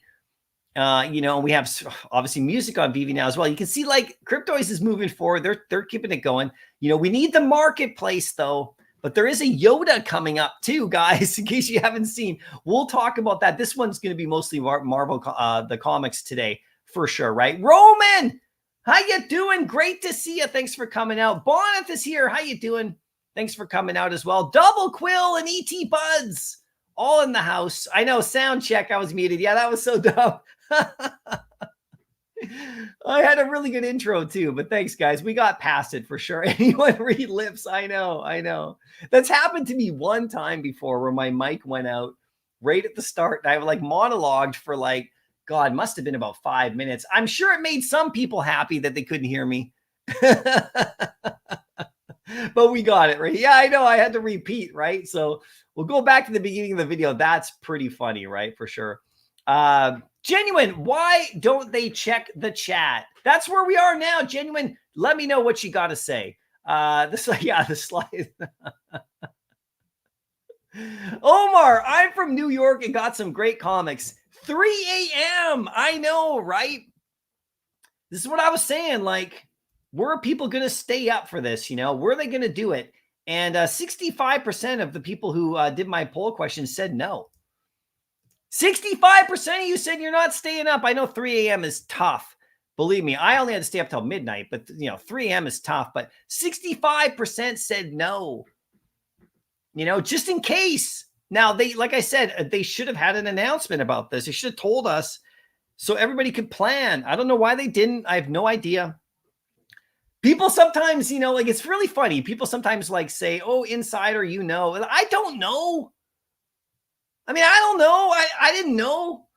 S3: We have obviously music on Veve now as well. You can see like Cryptoys is moving forward. They're keeping it going. We need the marketplace though, but there is a Yoda coming up too, guys, in case you haven't seen. We'll talk about that. This one's going to be mostly Marvel, the comics today for sure, right? Roman, how you doing? Great to see you. Thanks for coming out. Bonnet is here. How you doing? Thanks for coming out as well. Double Quill and ET Buds all in the house. I know, sound check. I was muted. Yeah, that was so dumb. I had a really good intro too, but thanks guys. We got past it for sure. Anyone read lips? I know. That's happened to me one time before where my mic went out right at the start. And I like monologued for like, God, must have been about 5 minutes. I'm sure it made some people happy that they couldn't hear me. But we got it right. Yeah, I know. I had to repeat, right? So we'll go back to the beginning of the video. That's pretty funny, right? For sure. Genuine, why don't they check the chat? That's where we are now. Genuine, let me know what you got to say. The slide. Omar, I'm from New York and got some great comics. 3 a.m. I know, right? This is what I was saying. Like, were people going to stay up for this? Were they going to do it? And 65% of the people who did my poll question said no. 65% of you said you're not staying up. I know 3 a.m. is tough. Believe me, I only had to stay up till midnight, but 3 a.m. is tough. But 65% said no. Just in case. Now, like I said, they should have had an announcement about this. They should have told us so everybody could plan. I don't know why they didn't. I have no idea. People sometimes, it's really funny. People sometimes like say, oh, insider, I don't know. I mean, I don't know. I didn't know.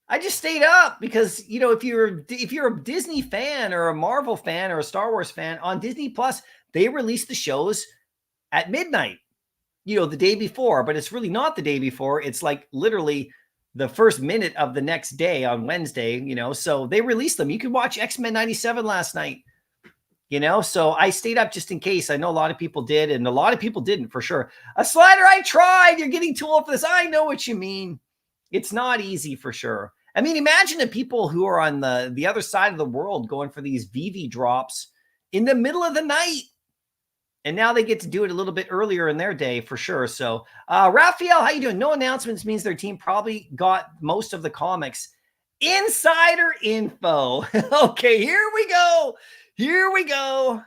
S3: I just stayed up because, if you're a Disney fan or a Marvel fan or a Star Wars fan on Disney Plus, they release the shows at midnight, the day before, but it's really not the day before. It's like literally the first minute of the next day on Wednesday, so they released them. You could watch X-Men 97 last night. So I stayed up just in case. I know a lot of people did, and a lot of people didn't for sure. A Slider, I tried. You're getting too old for this. I know what you mean. It's not easy for sure. I mean, imagine the people who are on the other side of the world going for these Veve drops in the middle of the night. And now they get to do it a little bit earlier in their day for sure. So, Raphael, how you doing? No announcements means their team probably got most of the comics. Insider info. Okay, here we go. Here we go.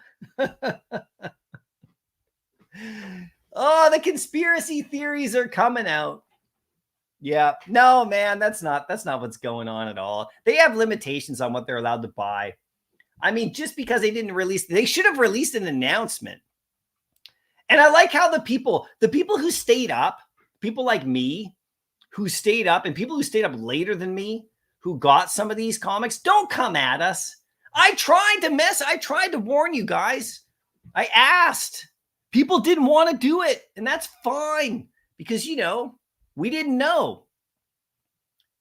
S3: Oh, the conspiracy theories are coming out. Yeah. No, man, that's not what's going on at all. They have limitations on what they're allowed to buy. I mean, just because they didn't release, they should have released an announcement. And I like how the people who stayed up, people like me who stayed up and people who stayed up later than me who got some of these comics, don't come at us. I tried to warn you guys. I asked. People didn't want to do it, and that's fine because, you know, we didn't know.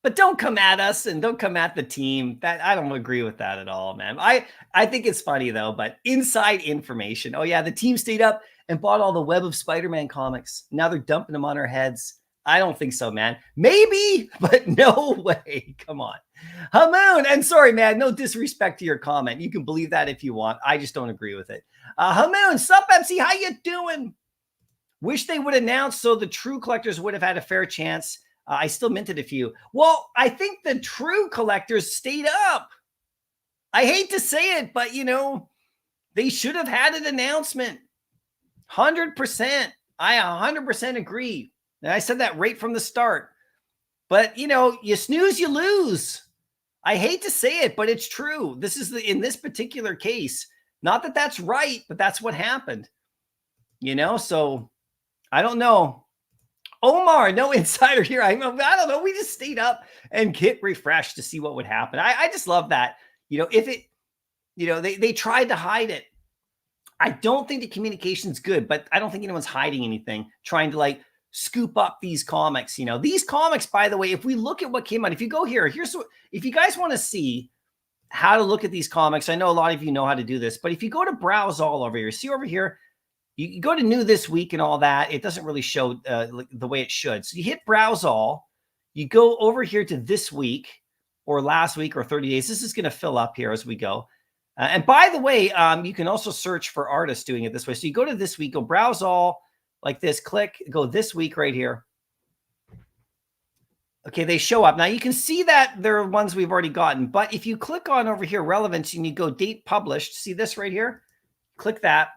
S3: But don't come at us and don't come at the team. That I don't agree with that at all, man. I think it's funny though, but inside information. Oh yeah, the team stayed up and bought all the Web of Spider-Man comics. Now they're dumping them on our heads. I don't think so, man. Maybe, but no way. Come on. Hamoon, and sorry, man, no disrespect to your comment. You can believe that if you want. I just don't agree with it. Hamoon, sup, MC? How you doing? Wish they would announce so the true collectors would have had a fair chance. I still minted a few. Well, I think the true collectors stayed up. I hate to say it, but, you know, they should have had an announcement. 100%. I 100% agree. And I said that right from the start. But, you know, you snooze, you lose. I hate to say it, but it's true. This is in this particular case. Not that that's right, but that's what happened. You know, so I don't know. Omar, no insider here. I don't know. We just stayed up and hit refresh to see what would happen. I just love that. You know, if it, you know, they tried to hide it. I don't think the communication's good, but I don't think anyone's hiding anything, trying to like scoop up these comics. You know, these comics, by the way, if we look at what came out, if you go here, here's what, if you guys want to see how to look at these comics, I know a lot of you know how to do this, but if you go to browse all over here, see over here, you go to new this week and all that, it doesn't really show the way it should. So you hit browse all, you go over here to this week or last week or 30 days. This is going to fill up here as we go. And by the way, you can also search for artists doing it this way. So you go to this week, go browse all like this, click, go this week right here. Okay, they show up. Now you can see that there are ones we've already gotten, but if you click on over here, relevance, and you go date published, see this right here? Click that.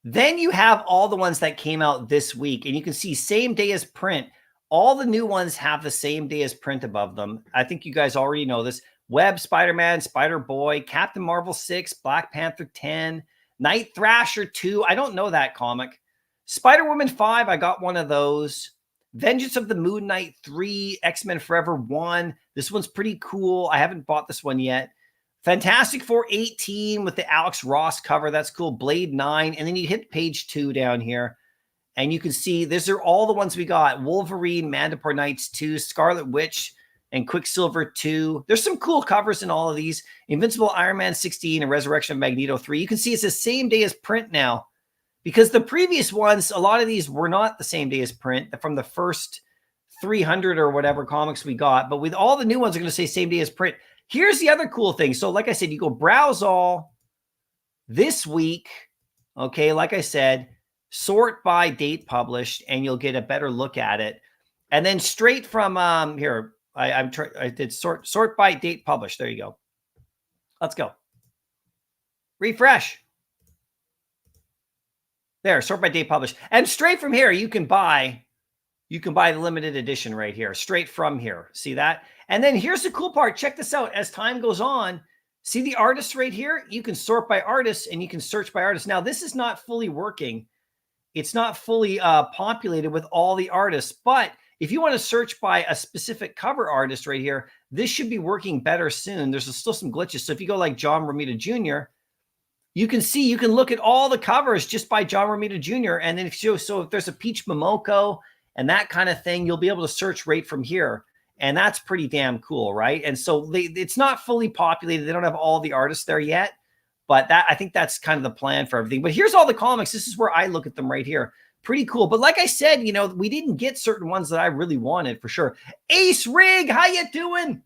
S3: Then you have all the ones that came out this week, and you can see same day as print. All the new ones have the same day as print above them. I think you guys already know this. Web, Spider-Man, Spider-Boy, Captain Marvel 6, Black Panther 10, Night Thrasher 2. I don't know that comic. Spider-Woman 5, I got one of those. Vengeance of the Moon Knight 3, X-Men Forever 1. This one's pretty cool. I haven't bought this one yet. Fantastic Four 18 with the Alex Ross cover. That's cool. Blade 9. And then you hit page 2 down here. And you can see these are all the ones we got. Wolverine, Mandapore Knights 2, Scarlet Witch, and Quicksilver 2. There's some cool covers in all of these. Invincible Iron Man 16 and Resurrection of Magneto 3. You can see it's the same day as print now. Because the previous ones, a lot of these were not the same day as print from the first 300 or whatever comics we got. But with all the new ones, are going to say same day as print. Here's the other cool thing. So like I said, you go browse all this week. Okay, like I said, sort by date published, and you'll get a better look at it. And then straight from here, I did sort by date published. There you go. Let's go. Refresh. There, sort by date published. And straight from here, you can buy the limited edition right here, straight from here. See that? And then here's the cool part. Check this out. As time goes on, see the artists right here? You can sort by artists and you can search by artists. Now, this is not fully working. It's not fully populated with all the artists. But if you want to search by a specific cover artist right here, this should be working better soon. There's still some glitches. So if you go like John Romita Jr., you can see, you can look at all the covers just by John Romita Jr. And then if there's a Peach Momoko and that kind of thing, you'll be able to search right from here. And that's pretty damn cool, right? And so it's not fully populated. They don't have all the artists there yet, but I think that's kind of the plan for everything. But here's all the comics. This is where I look at them right here. Pretty cool. But like I said, you know, we didn't get certain ones that I really wanted for sure. Ace Rig, how you doing?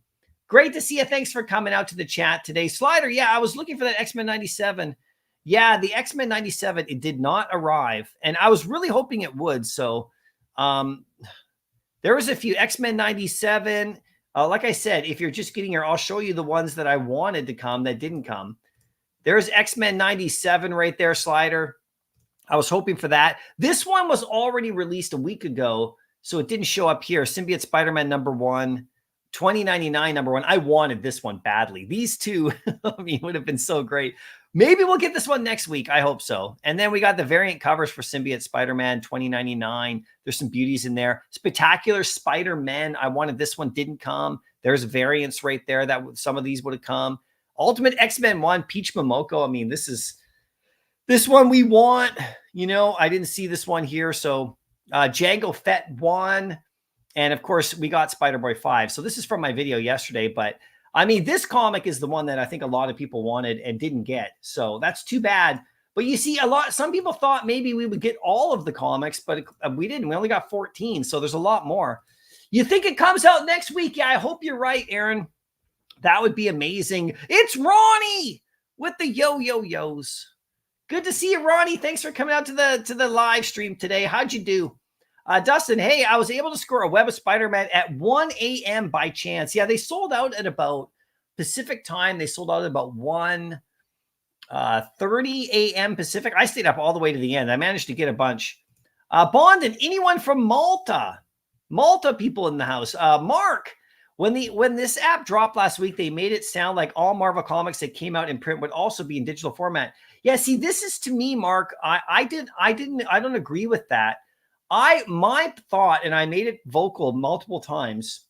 S3: Great to see you. Thanks for coming out to the chat today. Slider, yeah, I was looking for that X-Men 97. Yeah, the X-Men 97, it did not arrive. And I was really hoping it would. So there was a few X-Men 97. Like I said, if you're just getting here, I'll show you the ones that I wanted to come that didn't come. There's X-Men 97 right there, Slider. I was hoping for that. This one was already released a week ago, so it didn't show up here. Symbiote Spider-Man #1, 2099 #1. I wanted this one badly. These two, I mean, would have been so great. Maybe we'll get this one next week. I hope so. And then we got the variant covers for Symbiote Spider-Man 2099. There's some beauties in there. Spectacular Spider-Man. I wanted this one, didn't come. There's variants right there that some of these would have come. Ultimate X-Men 1, Peach Momoko. I mean, this one we want. You know, I didn't see this one here. So Jango Fett 1. And of course, we got Spider-Boy 5. So this is from my video yesterday. But I mean, this comic is the one that I think a lot of people wanted and didn't get. So that's too bad. But you see, some people thought maybe we would get all of the comics, but we didn't. We only got 14. So there's a lot more. You think it comes out next week? Yeah, I hope you're right, Aaron. That would be amazing. It's Ronnie with the yo-yo-yos. Good to see you, Ronnie. Thanks for coming out to the live stream today. How'd you do? Dustin, hey, I was able to score a Web of Spider-Man at 1 a.m. by chance. Yeah, they sold out at about Pacific time. They sold out at about 1:30 a.m. Pacific. I stayed up all the way to the end. I managed to get a bunch. Bond and anyone from Malta. Malta people in the house. Mark, when this app dropped last week, they made it sound like all Marvel comics that came out in print would also be in digital format. Yeah, see, this is to me, Mark. I don't agree with that. My thought, and I made it vocal multiple times,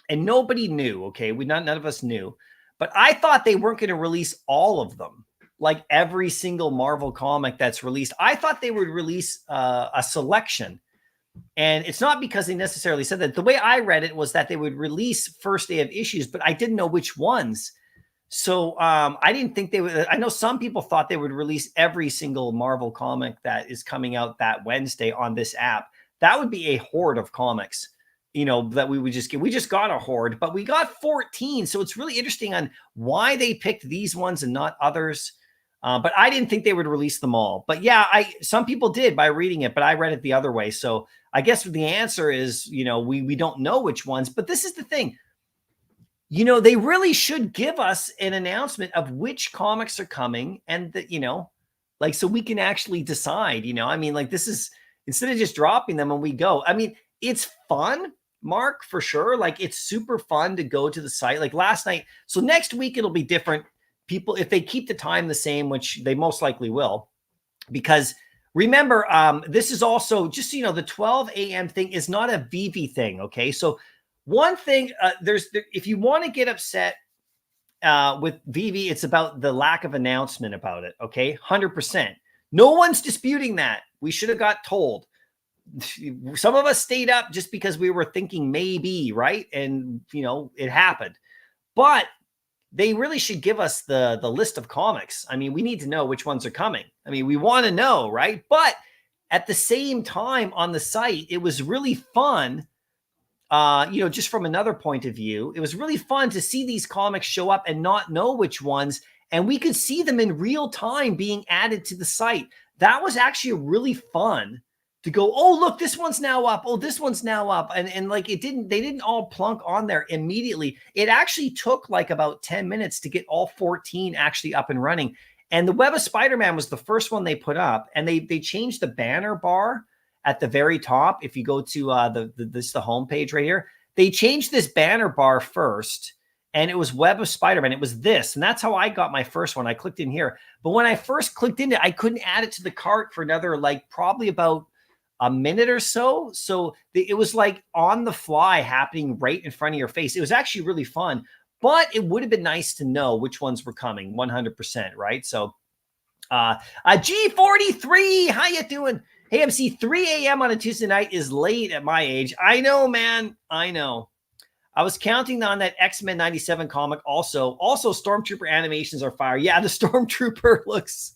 S3: and nobody knew. Okay, none of us knew, but I thought they weren't going to release all of them, like every single Marvel comic that's released. I thought they would release a selection, and it's not because they necessarily said that. The way I read it was that they would release first day of issues, but I didn't know which ones. So I didn't think they would. I know some people thought they would release every single Marvel comic that is coming out that Wednesday on this app. That would be a horde of comics, you know, that we would just get. We just got a horde, but we got 14. So it's really interesting on why they picked these ones and not others. But I didn't think they would release them all. But yeah, some people did by reading it, but I read it the other way. So I guess the answer is, you know, we don't know which ones. But this is the thing. You know, they really should give us an announcement of which comics are coming and that, you know, like, so we can actually decide, you know, I mean, like, this is, instead of just dropping them when we go, I mean, it's fun, Mark, for sure. Like, it's super fun to go to the site like last night. So next week, it'll be different. People, if they keep the time the same, which they most likely will, because remember, this is also just, so you know, the 12 a.m. thing is not a Veve thing. Okay. So one thing, if you want to get upset with Veve, it's about the lack of announcement about it. Okay, 100%. No one's disputing that. We should have got told. Some of us stayed up just because we were thinking maybe, right? And you know, it happened. But they really should give us the list of comics. I mean, we need to know which ones are coming. I mean, we want to know, right? But at the same time, on the site, it was really fun. You know, just from another point of view, it was really fun to see these comics show up and not know which ones. And we could see them in real time being added to the site. That was actually really fun to go, oh, look, this one's now up. Oh, this one's now up. And like, they didn't all plunk on there immediately. It actually took like about 10 minutes to get all 14 actually up and running. And the Web of Spider-Man was the first one they put up, and they changed the banner bar at the very top. If you go to the homepage right here, they changed this banner bar first, and it was Web of Spider-Man. It was this, and that's how I got my first one. I clicked in here, but when I first clicked into it, I couldn't add it to the cart for another, like, probably about a minute or so. So it was like on the fly happening right in front of your face. It was actually really fun, but it would have been nice to know which ones were coming 100%, right? So G43, how you doing? Hey, MC, 3 a.m. on a Tuesday night is late at my age. I know, man. I know. I was counting on that X-Men 97 comic also. Also, Stormtrooper animations are fire. Yeah, the Stormtrooper looks...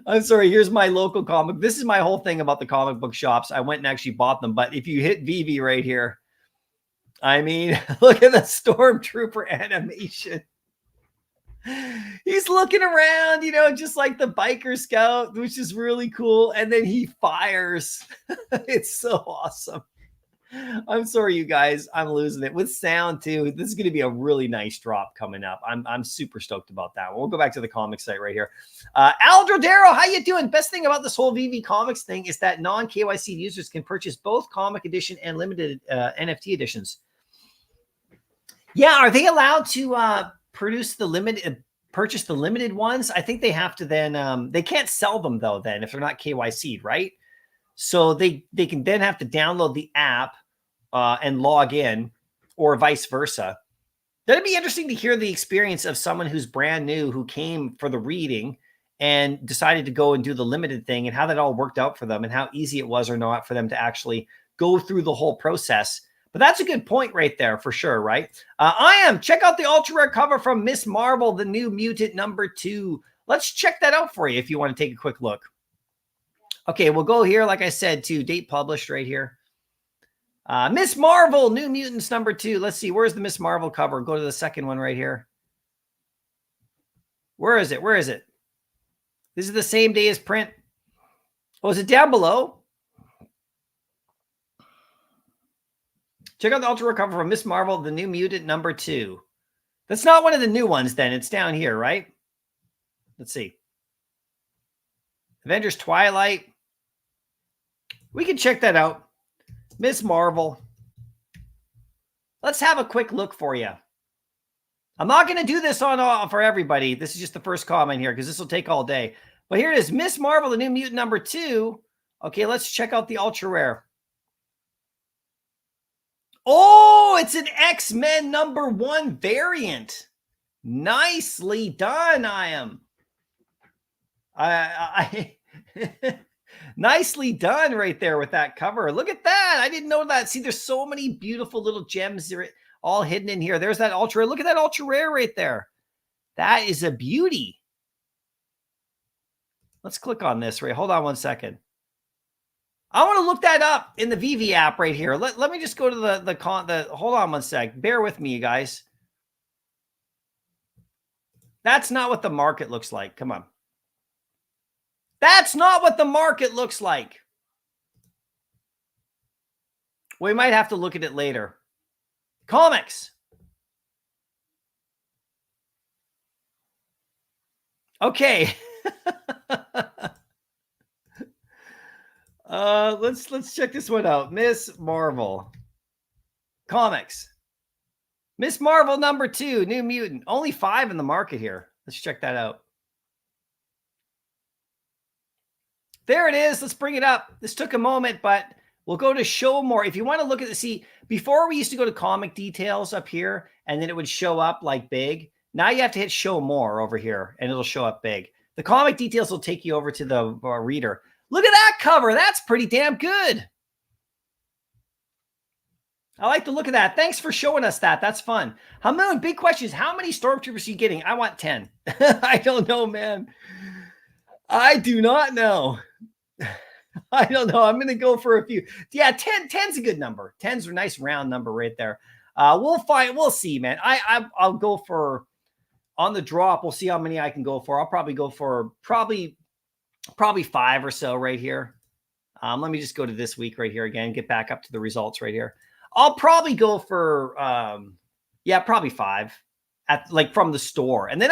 S3: I'm sorry. Here's my local comic. This is my whole thing about the comic book shops. I went and actually bought them. But if you hit Veve right here, I mean, look at the Stormtrooper animation. He's looking around, you know, just like the biker scout, which is really cool. And then he fires. It's so awesome. I'm sorry, you guys. I'm losing it with sound too. This is going to be a really nice drop coming up. I'm super stoked about that. We'll go back to the comic site right here. Aldrodero, how you doing? Best thing about this whole VV Comics thing is that non-KYC users can purchase both comic edition and limited NFT editions. Yeah, are they allowed to purchase the limited ones? I think they have to then. They can't sell them though. Then if they're not KYC'd, right? So they can then have to download the app and log in, or vice versa. That'd be interesting to hear the experience of someone who's brand new, who came for the reading and decided to go and do the limited thing, and how that all worked out for them, and how easy it was or not for them to actually go through the whole process. But that's a good point right there for sure, right? Check out the ultra rare cover from Miss Marvel, the New Mutant #2. Let's check that out for you if you want to take a quick look. Okay, we'll go here, like I said, to date published right here. Miss Marvel, New Mutants #2. Let's see, where's the Miss Marvel cover? Go to the second one right here. Where is it? Where is it? This is the same day as print. Oh, is it down below? Check out the ultra rare cover from Miss Marvel, the New Mutant #2. That's not one of the new ones then. It's down here, right? Let's see. Avengers Twilight. We can check that out. Miss Marvel. Let's have a quick look for you. I'm not going to do this for everybody. This is just the first comment here because this will take all day. But here it is. Miss Marvel, the New Mutant #2. Okay, let's check out the ultra rare. Oh, it's an X-Men #1 variant. Nicely done, Nicely done right there with that cover. Look at that. I didn't know that. See, there's so many beautiful little gems all hidden in here. There's that ultra rare. Look at that ultra rare right there. That is a beauty. Let's click on this. Right. Hold on one second. I want to look that up in the Veve app right here. Let me just go to the hold on one sec. Bear with me, you guys. That's not what the market looks like. Come on. That's not what the market looks like. We might have to look at it later. Comics. Okay. Let's check this one out. Miss Marvel. Comics. Miss Marvel #2, New Mutant. Only 5 in the market here. Let's check that out. There it is. Let's bring it up. This took a moment, but we'll go to show more. If you want to look at before we used to go to comic details up here, and then it would show up like big. Now you have to hit show more over here, and it'll show up big. The comic details will take you over to the reader. Look at that cover. That's pretty damn good. I like the look of that. Thanks for showing us that. That's fun. Hamoon, big question is, how many Stormtroopers are you getting? I want 10. I don't know, man. I do not know. I don't know. I'm going to go for a few. Yeah, 10's a good number. 10's a nice round number right there. We'll see, man. I'll go for, on the drop, we'll see how many I can go for. I'll probably go for probably 5 or so right here. Let me just go to this week right here again, get back up to the results right here. I'll probably go for, probably 5 from the store. And then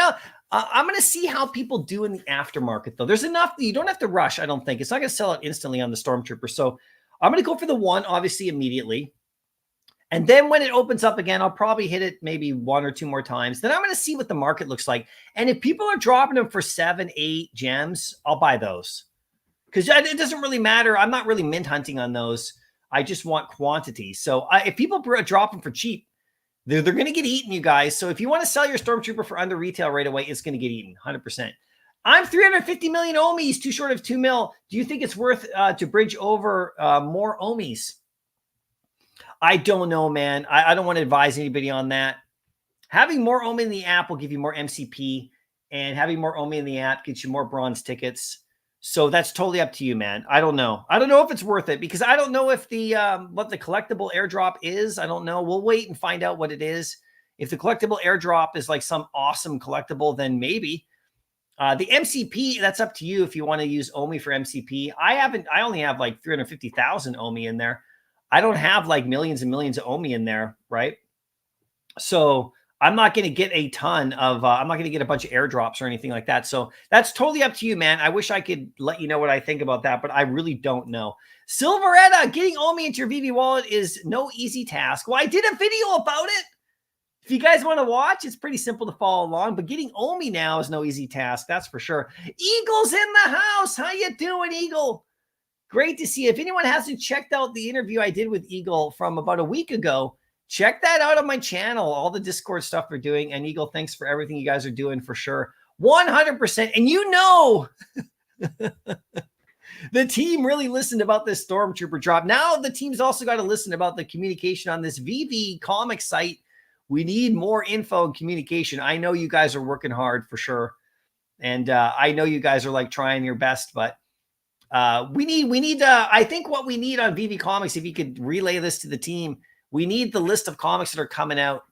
S3: I'm going to see how people do in the aftermarket, though. There's enough. You don't have to rush, I don't think. It's not going to sell it instantly on the Stormtrooper. So I'm going to go for the 1, obviously, immediately. And then when it opens up again, I'll probably hit it maybe 1 or 2 more times. Then I'm going to see what the market looks like. And if people are dropping them for 7, 8 gems, I'll buy those. Because it doesn't really matter. I'm not really mint hunting on those. I just want quantity. So if people drop them for cheap, they're going to get eaten, you guys. So if you want to sell your Stormtrooper for under retail right away, it's going to get eaten, 100%. I'm 350 million ohms, too short of 2 mil. Do you think it's worth to bridge over more ohms? I don't know, man. I don't want to advise anybody on that. Having more ohm in the app will give you more MCP, and having more ohm in the app gets you more bronze tickets. So that's totally up to you, man. I don't know. I don't know if it's worth it because I don't know if what the collectible airdrop is. I don't know. We'll wait and find out what it is. If the collectible airdrop is like some awesome collectible, then maybe. The MCP, that's up to you if you want to use OMI for MCP. I only have like 350,000 OMI in there. I don't have like millions and millions of Omi in there, right? So I'm not going to get a ton of, I'm not going to get a bunch of airdrops or anything like that. So that's totally up to you, man. I wish I could let you know what I think about that, but I really don't know. Silveretta, getting Omi into your Veve wallet is no easy task. Well, I did a video about it. If you guys want to watch, it's pretty simple to follow along, but getting Omi now is no easy task. That's for sure. Eagle's in the house. How you doing, Eagle? Great to see you. If anyone hasn't checked out the interview I did with Eagle from about a week ago, check that out on my channel, all the Discord stuff we're doing. And Eagle, thanks for everything you guys are doing for sure. 100%. And you know, the team really listened about this Stormtrooper drop. Now the team's also got to listen about the communication on this Veve comic site. We need more info and communication. I know you guys are working hard for sure. And I know you guys are like trying your best, but we need, I think what we need on Veve Comics, if you could relay this to the team, we need the list of comics that are coming out,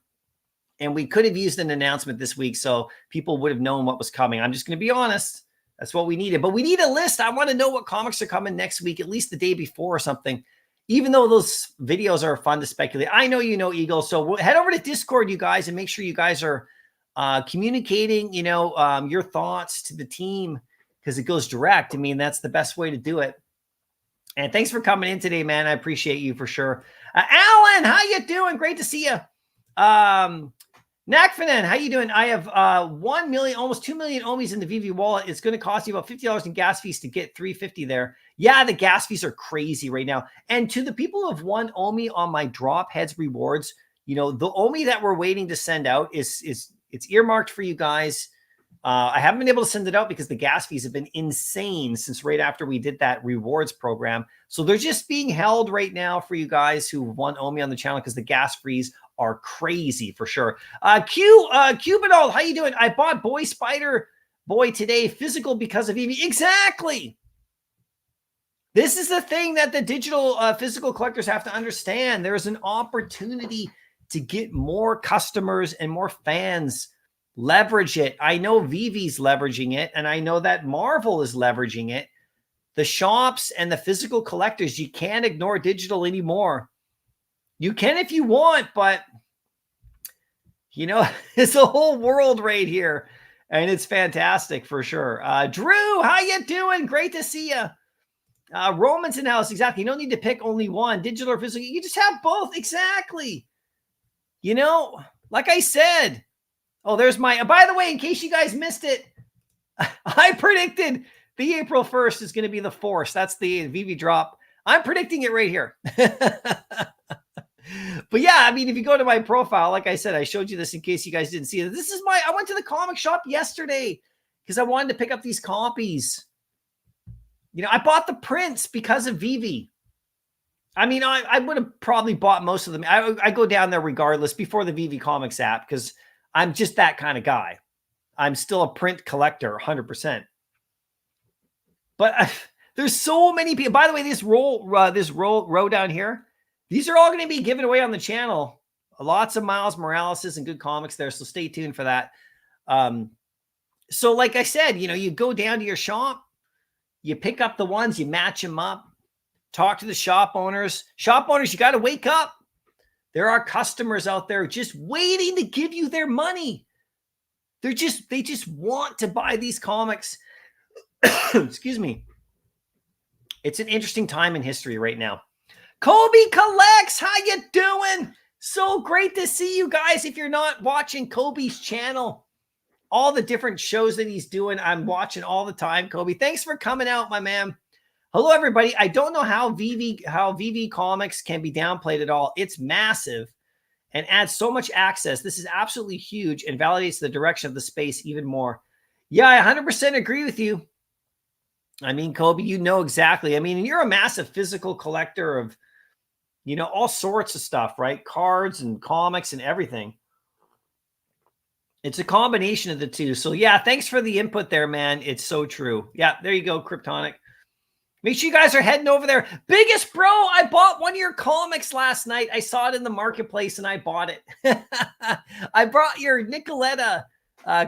S3: and we could have used an announcement this week so people would have known what was coming. I'm just going to be honest. That's what we needed, but we need a list. I want to know what comics are coming next week, at least the day before or something, even though those videos are fun to speculate. I know, you know, Eagle. So we'll head over to Discord, you guys, and make sure you guys are communicating, you know, your thoughts to the team, because it goes direct. I mean, that's the best way to do it. And thanks for coming in today, man. I appreciate you for sure. Alan, how you doing? Great to see you. Nakfanen, how you doing? I have 1 million, almost 2 million Omis in the Veve wallet. It's going to cost you about $50 in gas fees to get 350 there. Yeah, the gas fees are crazy right now. And to the people who have won Omi on my drop heads rewards, you know, the Omi that we're waiting to send out is it's earmarked for you guys. I haven't been able to send it out because the gas fees have been insane since right after we did that rewards program. So they're just being held right now for you guys who won Omi on the channel because the gas fees are crazy for sure. Cubidol, how you doing? I bought Boy Spider Boy today, physical because of Veve. Exactly. This is the thing that the digital physical collectors have to understand. There is an opportunity to get more customers and more fans. Leverage it. I know Veve's leveraging it, and I know that Marvel is leveraging it. The shops and the physical collectors, you can't ignore digital anymore. You can if you want, but you know, it's a whole world right here, and it's fantastic for sure. Drew, how you doing? Great to see you. Roman's in house. Exactly. You don't need to pick only one, digital or physical. You just have both. Exactly. You know, like I said, oh, there's my, by the way, in case you guys missed it, I predicted the April 1st is going to be the Force. That's the Veve drop. I'm predicting it right here. But yeah, I mean, if you go to my profile, like I said, I showed you this in case you guys didn't see it. This is I went to the comic shop yesterday because I wanted to pick up these copies. You know, I bought the prints because of Veve. I mean, I would have probably bought most of them. I go down there regardless before the Veve Comics app because I'm just that kind of guy. I'm still a print collector, 100%. But there's so many people. By the way, this row down here, these are all going to be given away on the channel. Lots of Miles Morales and good comics there, so stay tuned for that. So like I said, you know, you go down to your shop, you pick up the ones, you match them up, talk to the shop owners. Shop owners, you got to wake up. There are customers out there just waiting to give you their money. They just want to buy these comics. Excuse me. It's an interesting time in history right now. Kobe Collects, how you doing? So great to see you guys. If you're not watching Kobe's channel, all the different shows that he's doing, I'm watching all the time. Kobe, thanks for coming out, my man. Hello, everybody. I don't know how Veve Comics can be downplayed at all. It's massive and adds so much access. This is absolutely huge and validates the direction of the space even more. Yeah, I 100% agree with you. I mean, Kobe, you know exactly. I mean, you're a massive physical collector of, you know, all sorts of stuff, right? Cards and comics and everything. It's a combination of the two. So yeah, thanks for the input there, man. It's so true. Yeah, there you go, Kryptonic. Make sure you guys are heading over there. Biggest bro, I bought one of your comics last night. I saw it in the marketplace and I bought it. I brought your Nicoletta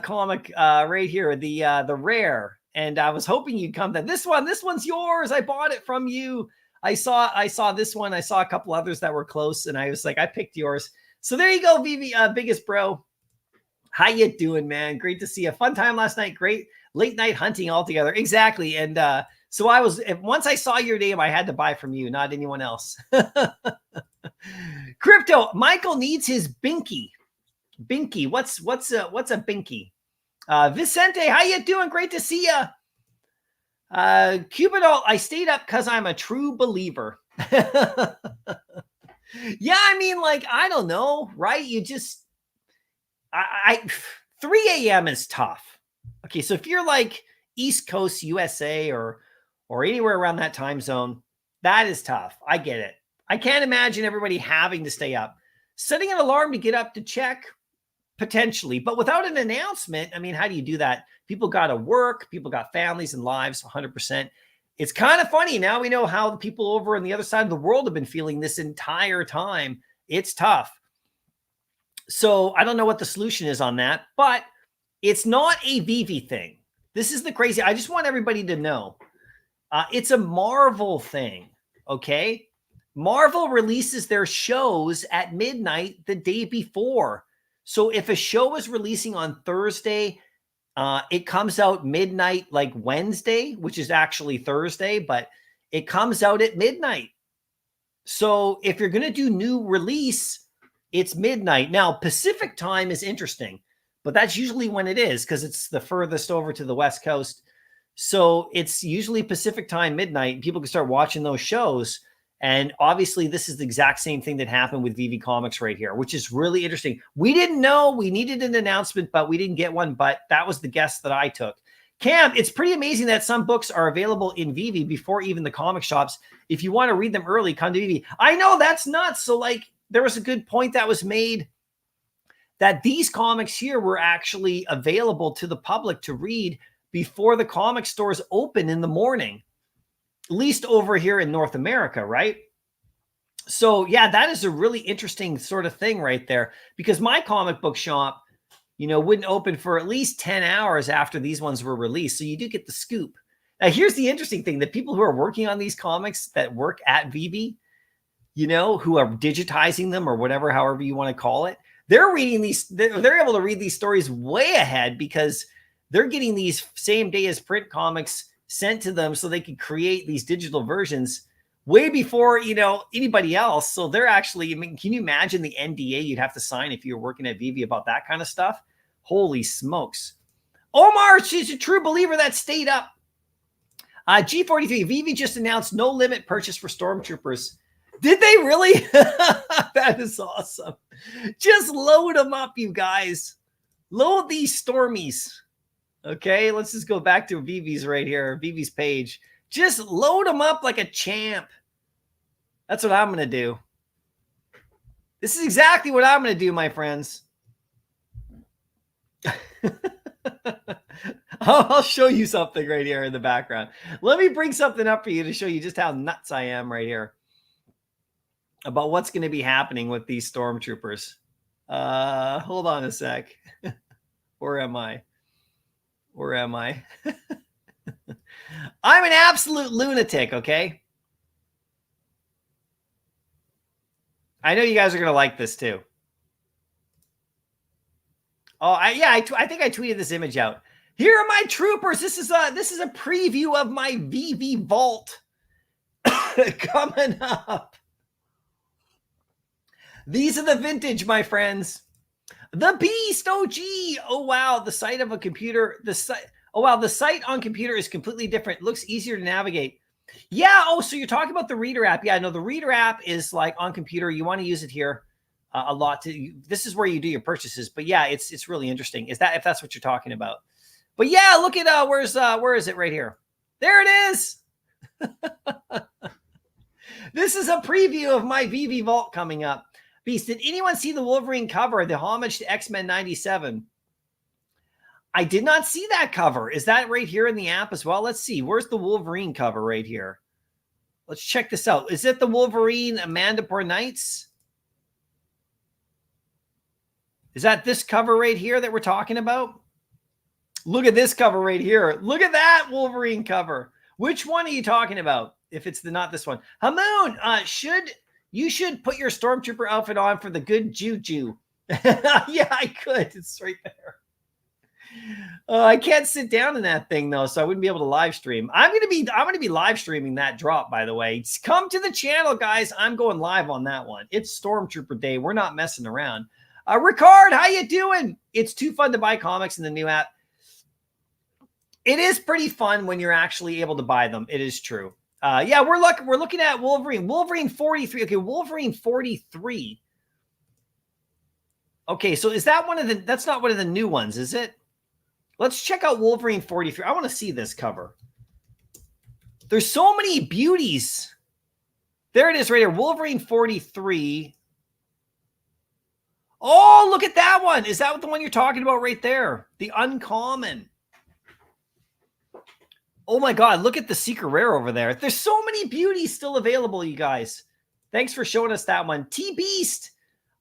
S3: comic right here, the rare. And I was hoping you'd come to this one. This one's yours. I bought it from you. I saw this one. I saw a couple others that were close, and I was like, I picked yours. So there you go, Veve, biggest bro. How you doing, man? Great to see you. Fun time last night. Great late night hunting all together. Exactly. And so once I saw your name, I had to buy from you, not anyone else. Crypto. Michael needs his binky. Binky. What's a binky? Vicente, how you doing? Great to see you. Cupidol, I stayed up because I'm a true believer. Yeah, I mean, like, I don't know, right? You just, 3 a.m. is tough. Okay, so if you're like East Coast USA or anywhere around that time zone, that is tough. I get it. I can't imagine everybody having to stay up. Setting an alarm to get up to check, potentially, but without an announcement, I mean, how do you do that? People got to work. People got families and lives, 100%. It's kind of funny. Now we know how the people over on the other side of the world have been feeling this entire time. It's tough. So I don't know what the solution is on that, but it's not a Veve thing. This is the crazy. I just want everybody to know. It's a Marvel thing, okay? Marvel releases their shows at midnight the day before. So if a show is releasing on Thursday, it comes out midnight like Wednesday, which is actually Thursday, but it comes out at midnight. So if you're going to do new release, it's midnight. Now, Pacific time is interesting, but that's usually when it is because it's the furthest over to the West Coast. So it's usually Pacific time, midnight. People can start watching those shows. And obviously, this is the exact same thing that happened with Veve Comics right here, which is really interesting. We didn't know. We needed an announcement, but we didn't get one. But that was the guess that I took. Cam, it's pretty amazing that some books are available in Veve before even the comic shops. If you want to read them early, come to Veve. I know that's nuts. So, like, there was a good point that was made that these comics here were actually available to the public to read before the comic stores open in the morning. At least over here in North America, right? So, yeah, that is a really interesting sort of thing right there because my comic book shop, wouldn't open for at least 10 hours after these ones were released. So you do get the scoop. Now, here's the interesting thing. The people who are working on these comics that work at Veve, who are digitizing them or whatever, however you want to call it, they're reading these. They're able to read these stories way ahead because they're getting these same day as print comics sent to them so they can create these digital versions way before, anybody else. So they're actually, I mean, can you imagine the NDA you'd have to sign if you were working at Veve about that kind of stuff? Holy smokes. Omar, she's a true believer that stayed up. G43, Veve just announced no limit purchase for Stormtroopers. Did they really? That is awesome. Just load them up, you guys. Load these Stormies. Okay, let's just go back to Veve's right here, Veve's page. Just load them up like a champ. That's what I'm going to do. This is exactly what I'm going to do, my friends. I'll show you something right here in the background. Let me bring something up for you to show you just how nuts I am right here about what's going to be happening with these Stormtroopers. Hold on a sec. Where am I? Where am I? I'm an absolute lunatic, okay? I know you guys are going to like this too. Oh, I think I tweeted this image out. Here are my troopers. This is a preview of my Veve vault coming up. These are the vintage, my friends. The Beast OG. Oh, wow. The site of a computer. Oh, wow. The site on computer is completely different. It looks easier to navigate. Yeah. Oh, so you're talking about the Reader app. Yeah, no, the Reader app is like on computer. You want to use it here a lot. This is where you do your purchases. But yeah, it's really interesting. If that's what you're talking about. But yeah, look at where is it right here? There it is. This is a preview of my Veve vault coming up. Beast, did anyone see the Wolverine cover, the homage to X-Men 97? I did not see that cover. Is that right here in the app as well? Let's see. Where's the Wolverine cover right here? Let's check this out. Is it the Wolverine Mandapore Nights? Is that this cover right here that we're talking about? Look at this cover right here. Look at that Wolverine cover. Which one are you talking about? if it's not this one. Hamoon, you should put your Stormtrooper outfit on for the good juju. Yeah, I could. It's right there. I can't sit down in that thing though, so I wouldn't be able to live stream. I'm gonna be live streaming that drop, by the way. Come to the channel, guys. I'm going live on that one. It's Stormtrooper Day. We're not messing around. Ricard, how you doing? It's too fun to buy comics in the new app. It is pretty fun when you're actually able to buy them. It is true. Yeah, we're looking at Wolverine. Wolverine 43. Okay, Wolverine 43. Okay, so is that one of the? That's not one of the new ones, is it? Let's check out Wolverine 43. I want to see this cover. There's so many beauties. There it is right here. Wolverine 43. Oh, look at that one. Is that the one you're talking about right there? The uncommon. Oh my God, look at the secret rare over there. There's so many beauties still available, you guys. Thanks for showing us that one. T-Beast.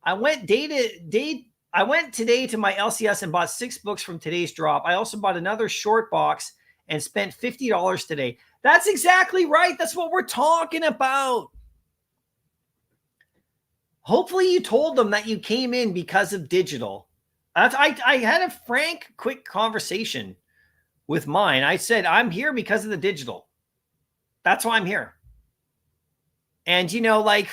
S3: I went today to my LCS and bought 6 books from today's drop. I also bought another short box and spent $50 today. That's exactly right. That's what we're talking about. Hopefully you told them that you came in because of digital. I had a frank, quick conversation with mine. I said, I'm here because of the digital. That's why I'm here. And, you know, like,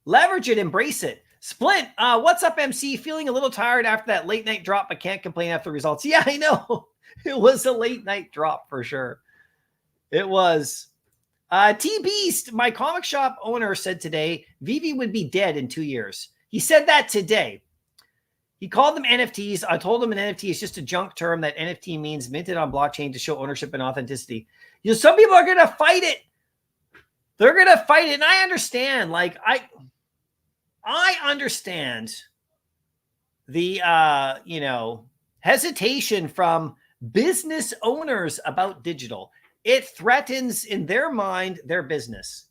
S3: leverage it, embrace it. Splint, what's up, MC? Feeling a little tired after that late night drop, but can't complain after the results. Yeah, I know. It was a late night drop for sure. It was. T-Beast, my comic shop owner said today, Veve would be dead in 2 years. He said that today. He called them NFTs. I told him an NFT is just a junk term that NFT means minted on blockchain to show ownership and authenticity. You know, some people are going to fight it. They're going to fight it. And I understand. Like, I understand the, you know, hesitation from business owners about digital. It threatens, in their mind, their business.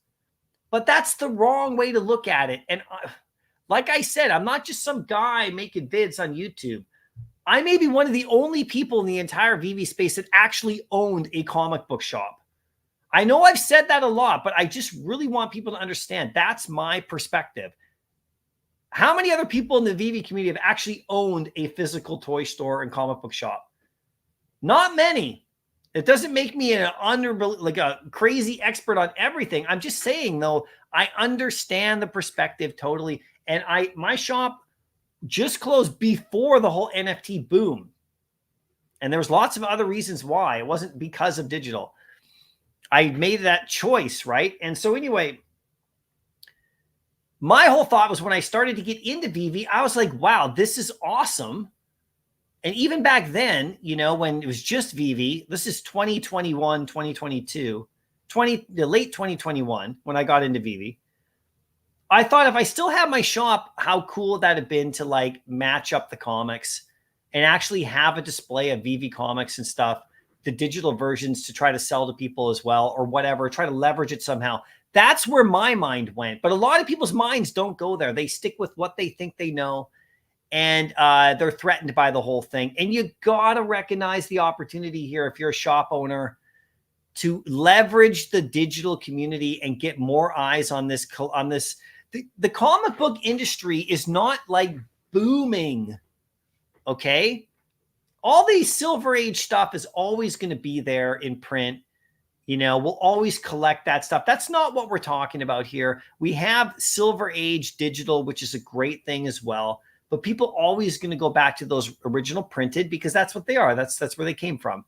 S3: But that's the wrong way to look at it. And like I said, I'm not just some guy making vids on YouTube. I may be one of the only people in the entire Veve space that actually owned a comic book shop. I know I've said that a lot, but I just really want people to understand that's my perspective. How many other people in the Veve community have actually owned a physical toy store and comic book shop? Not many. It doesn't make me like a crazy expert on everything. I'm just saying, though, I understand the perspective totally. And my shop just closed before the whole NFT boom. And there was lots of other reasons why. It wasn't because of digital. I made that choice, right? And so anyway, my whole thought was when I started to get into Veve, I was like, wow, this is awesome. And even back then, you know, when it was just Veve, this is 2021, 2022, late 2021, when I got into Veve, I thought if I still had my shop, how cool would that have been to like match up the comics and actually have a display of Veve comics and stuff, the digital versions to try to sell to people as well, or whatever, try to leverage it somehow. That's where my mind went. But a lot of people's minds don't go there. They stick with what they think they know. And they're threatened by the whole thing. And you got to recognize the opportunity here if you're a shop owner to leverage the digital community and get more eyes on this. The comic book industry is not like booming, okay? All the Silver Age stuff is always going to be there in print. You know, we'll always collect that stuff. That's not what we're talking about here. We have Silver Age digital, which is a great thing as well. But people always going to go back to those original printed because that's what they are. That's where they came from.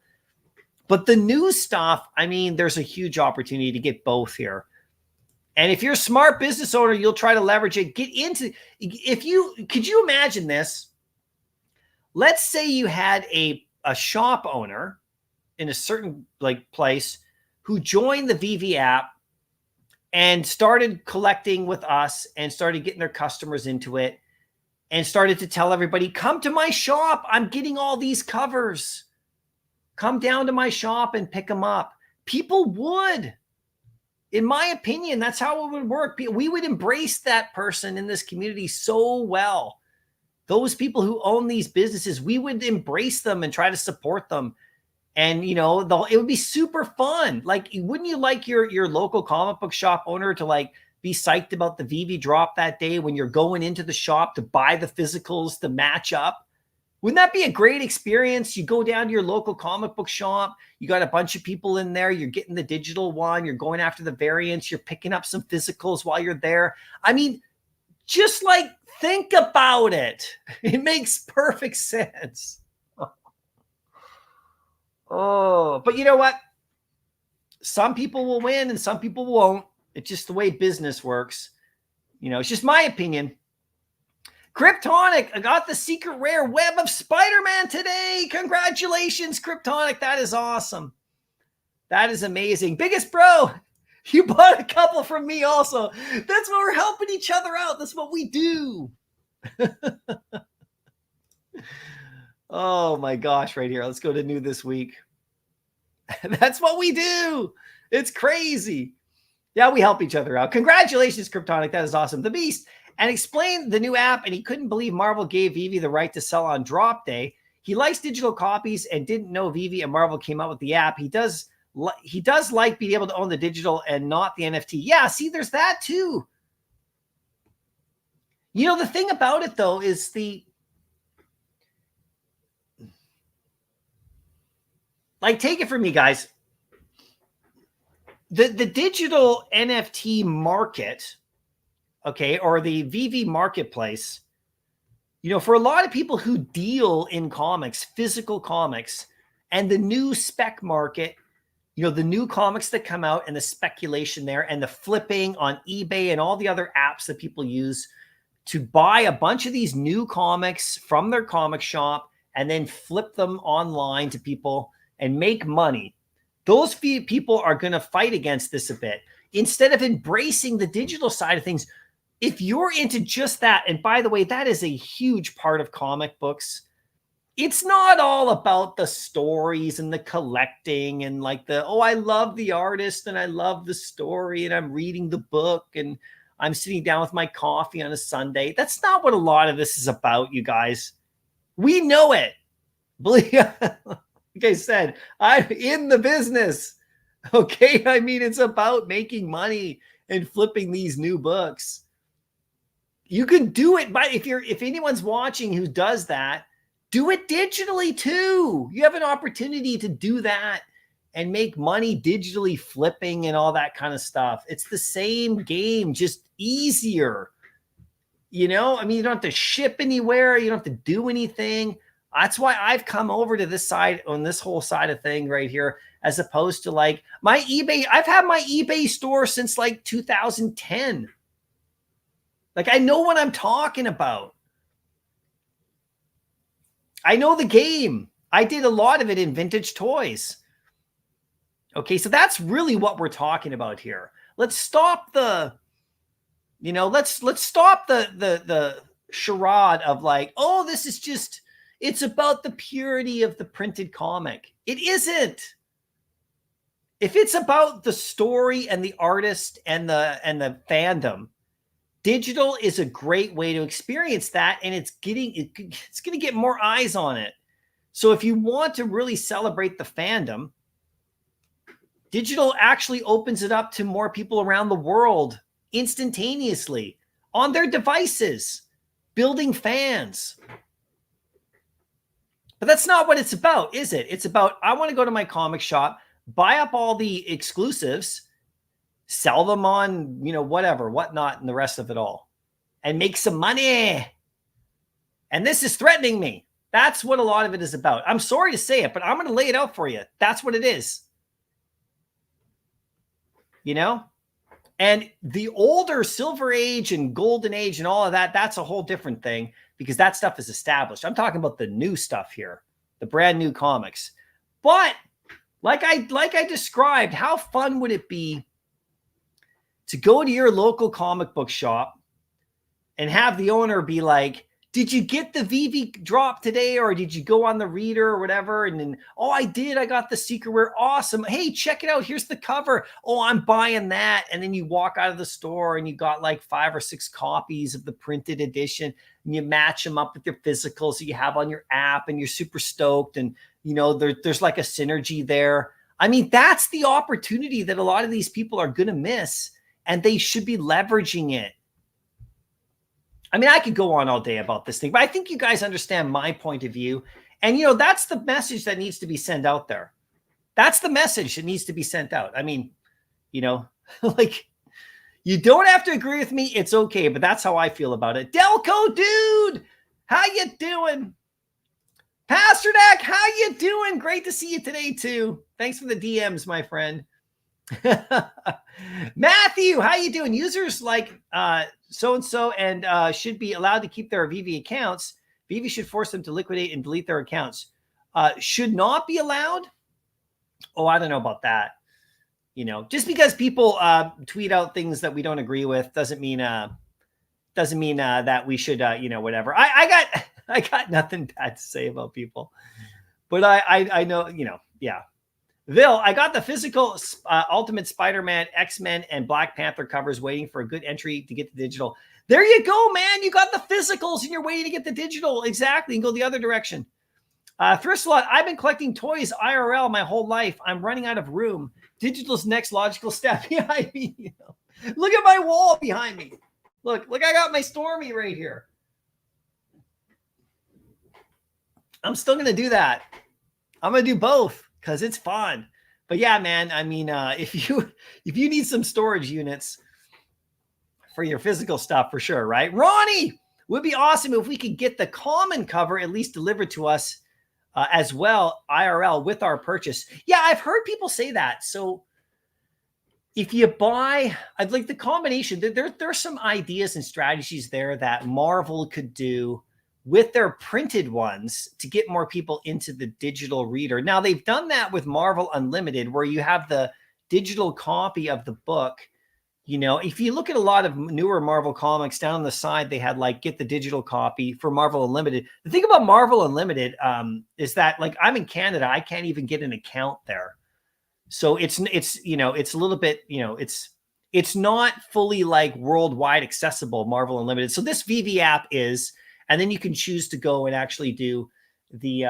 S3: But the new stuff, I mean, there's a huge opportunity to get both here. And if you're a smart business owner, you'll try to leverage it. Get into, could you imagine this? Let's say you had a shop owner in a certain like place who joined the Veve app and started collecting with us and started getting their customers into it. And started to tell everybody, come to my shop. I'm getting all these covers. Come down to my shop and pick them up. People would. In my opinion, that's how it would work. We would embrace that person in this community so well. Those people who own these businesses, we would embrace them and try to support them. And, you know, it would be super fun. Like, wouldn't you like your local comic book shop owner to like be psyched about the Veve drop that day when you're going into the shop to buy the physicals to match up? Wouldn't that be a great experience? You go down to your local comic book shop, you got a bunch of people in there, you're getting the digital one, you're going after the variants, you're picking up some physicals while you're there. I mean, just like think about it. It makes perfect sense. Oh, but you know what? Some people will win and some people won't. It's just the way business works. You know, it's just my opinion. Kryptonic, I got the secret rare Web of Spider-Man today. Congratulations, Kryptonic. That is awesome. That is amazing. Biggest bro, you bought a couple from me also. That's what we're helping each other out. That's what we do. Oh my gosh, right here. Let's go to new this week. That's what we do. It's crazy. Yeah, we help each other out. Congratulations, Kryptonic. That is awesome. The Beast. And explained the new app, and he couldn't believe Marvel gave Veve the right to sell on drop day. He likes digital copies and didn't know Veve and Marvel came out with the app. He does like being able to own the digital and not the NFT. Yeah, see, there's that too. You know, the thing about it, though, is like, take it from me, guys. The digital NFT market, okay, or the Veve marketplace, you know, for a lot of people who deal in comics, physical comics, and the new spec market, you know, the new comics that come out and the speculation there and the flipping on eBay and all the other apps that people use to buy a bunch of these new comics from their comic shop and then flip them online to people and make money. Those few people are going to fight against this a bit. Instead of embracing the digital side of things, if you're into just that, and by the way, that is a huge part of comic books. It's not all about the stories and the collecting and like oh, I love the artist and I love the story and I'm reading the book and I'm sitting down with my coffee on a Sunday. That's not what a lot of this is about, you guys. We know it. Believe, like I said, I'm in the business. Okay. I mean, it's about making money and flipping these new books. You can do it by, if anyone's watching who does that, do it digitally too. You have an opportunity to do that and make money digitally flipping and all that kind of stuff. It's the same game, just easier. You know, I mean, you don't have to ship anywhere. You don't have to do anything. That's why I've come over to this side on this whole side of thing right here, as opposed to like my eBay. I've had my eBay store since like 2010. Like, I know what I'm talking about. I know the game. I did a lot of it in vintage toys. Okay, so that's really what we're talking about here. Let's stop the, you know, let's stop the charade of like, oh, this is just, it's about the purity of the printed comic. It isn't. If it's about the story and the artist and the fandom, digital is a great way to experience that, and it's going to get more eyes on it. So if you want to really celebrate the fandom, digital actually opens it up to more people around the world instantaneously on their devices, building fans. But that's not what it's about, is it? It's about, I want to go to my comic shop, buy up all the exclusives, sell them on, you know, whatever, whatnot, and the rest of it all, and make some money. And this is threatening me. That's what a lot of it is about. I'm sorry to say it, but I'm going to lay it out for you. That's what it is. You know? And the older Silver Age and Golden Age and all of that, that's a whole different thing, because that stuff is established. I'm talking about the new stuff here, the brand new comics. But like I described, how fun would it be to go to your local comic book shop and have the owner be like, did you get the Veve drop today, or did you go on the reader or whatever? And then, oh, I did. I got the secret rare. Awesome. Hey, check it out. Here's the cover. Oh, I'm buying that. And then you walk out of the store and you got like 5 or 6 copies of the printed edition, and you match them up with your physicals that you have on your app, and you're super stoked. And You know, there's like a synergy there. I mean, that's the opportunity that a lot of these people are going to miss, and they should be leveraging it. I mean, I could go on all day about this thing, but I think you guys understand my point of view. And, you know, that's the message that needs to be sent out there. That's the message that needs to be sent out. I mean, you know, like, you don't have to agree with me. It's okay, but that's how I feel about it. Delco, dude, how you doing? Pasternak, how you doing? Great to see you today, too. Thanks for the DMs, my friend. Matthew, how you doing? Users like so-and-so and should be allowed to keep their Veve accounts. Veve should force them to liquidate and delete their accounts. Should not be allowed? Oh, I don't know about that. You know, just because people tweet out things that we don't agree with doesn't mean that we should, you know, whatever. I got nothing bad to say about people, but I know, you know, yeah. Vil, I got the physical Ultimate Spider-Man, X-Men, and Black Panther covers waiting for a good entry to get the digital. There you go, man. You got the physicals and you're waiting to get the digital. Exactly. And go the other direction. Thrift Slot, I've been collecting toys IRL my whole life. I'm running out of room. Digital's next logical step behind me. You know? Look at my wall behind me. Look, I got my Stormy right here. I'm still going to do that. I'm going to do both because it's fun. But yeah, man, I mean, if you need some storage units for your physical stuff, for sure, right? Ronnie, would be awesome if we could get the common cover at least delivered to us as well, IRL, with our purchase. Yeah, I've heard people say that. So if you buy, I'd like the combination. There's some ideas and strategies there that Marvel could do with their printed ones to get more people into the digital reader. Now, they've done that with Marvel Unlimited, where you have the digital copy of the book. You know, if you look at a lot of newer Marvel comics, down on the side, they had like, get the digital copy for Marvel Unlimited. The thing about Marvel Unlimited is that, like, I'm in Canada, I can't even get an account there. So it's, you know, it's a little bit, you know, it's not fully like worldwide accessible, Marvel Unlimited. So this Veve app is, and then you can choose to go and actually do the,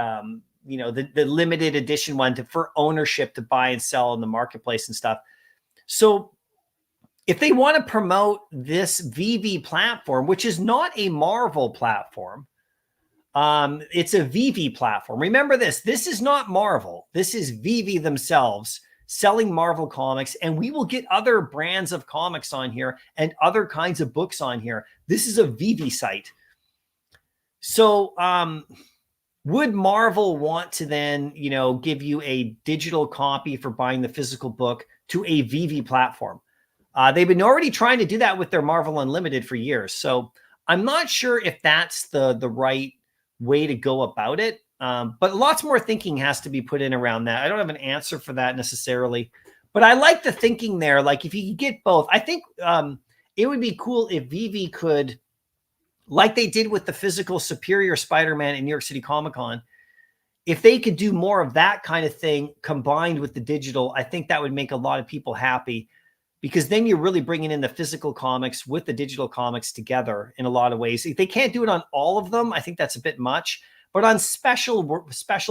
S3: you know, the limited edition one for ownership to buy and sell in the marketplace and stuff. So if they want to promote this Veve platform, which is not a Marvel platform, it's a Veve platform. Remember this is not Marvel. This is Veve themselves selling Marvel comics, and we will get other brands of comics on here and other kinds of books on here. This is a Veve site. So would Marvel want to then, you know, give you a digital copy for buying the physical book to a Veve platform? They've been already trying to do that with their Marvel Unlimited for years. So I'm not sure if that's the right way to go about it. But lots more thinking has to be put in around that. I don't have an answer for that necessarily, but I like the thinking there. Like, if you could get both, I think it would be cool if Veve could, like they did with the physical Superior Spider-Man in New York City Comic-Con, if they could do more of that kind of thing combined with the digital, I think that would make a lot of people happy, because then you're really bringing in the physical comics with the digital comics together in a lot of ways. If they can't do it on all of them, I think that's a bit much. But on special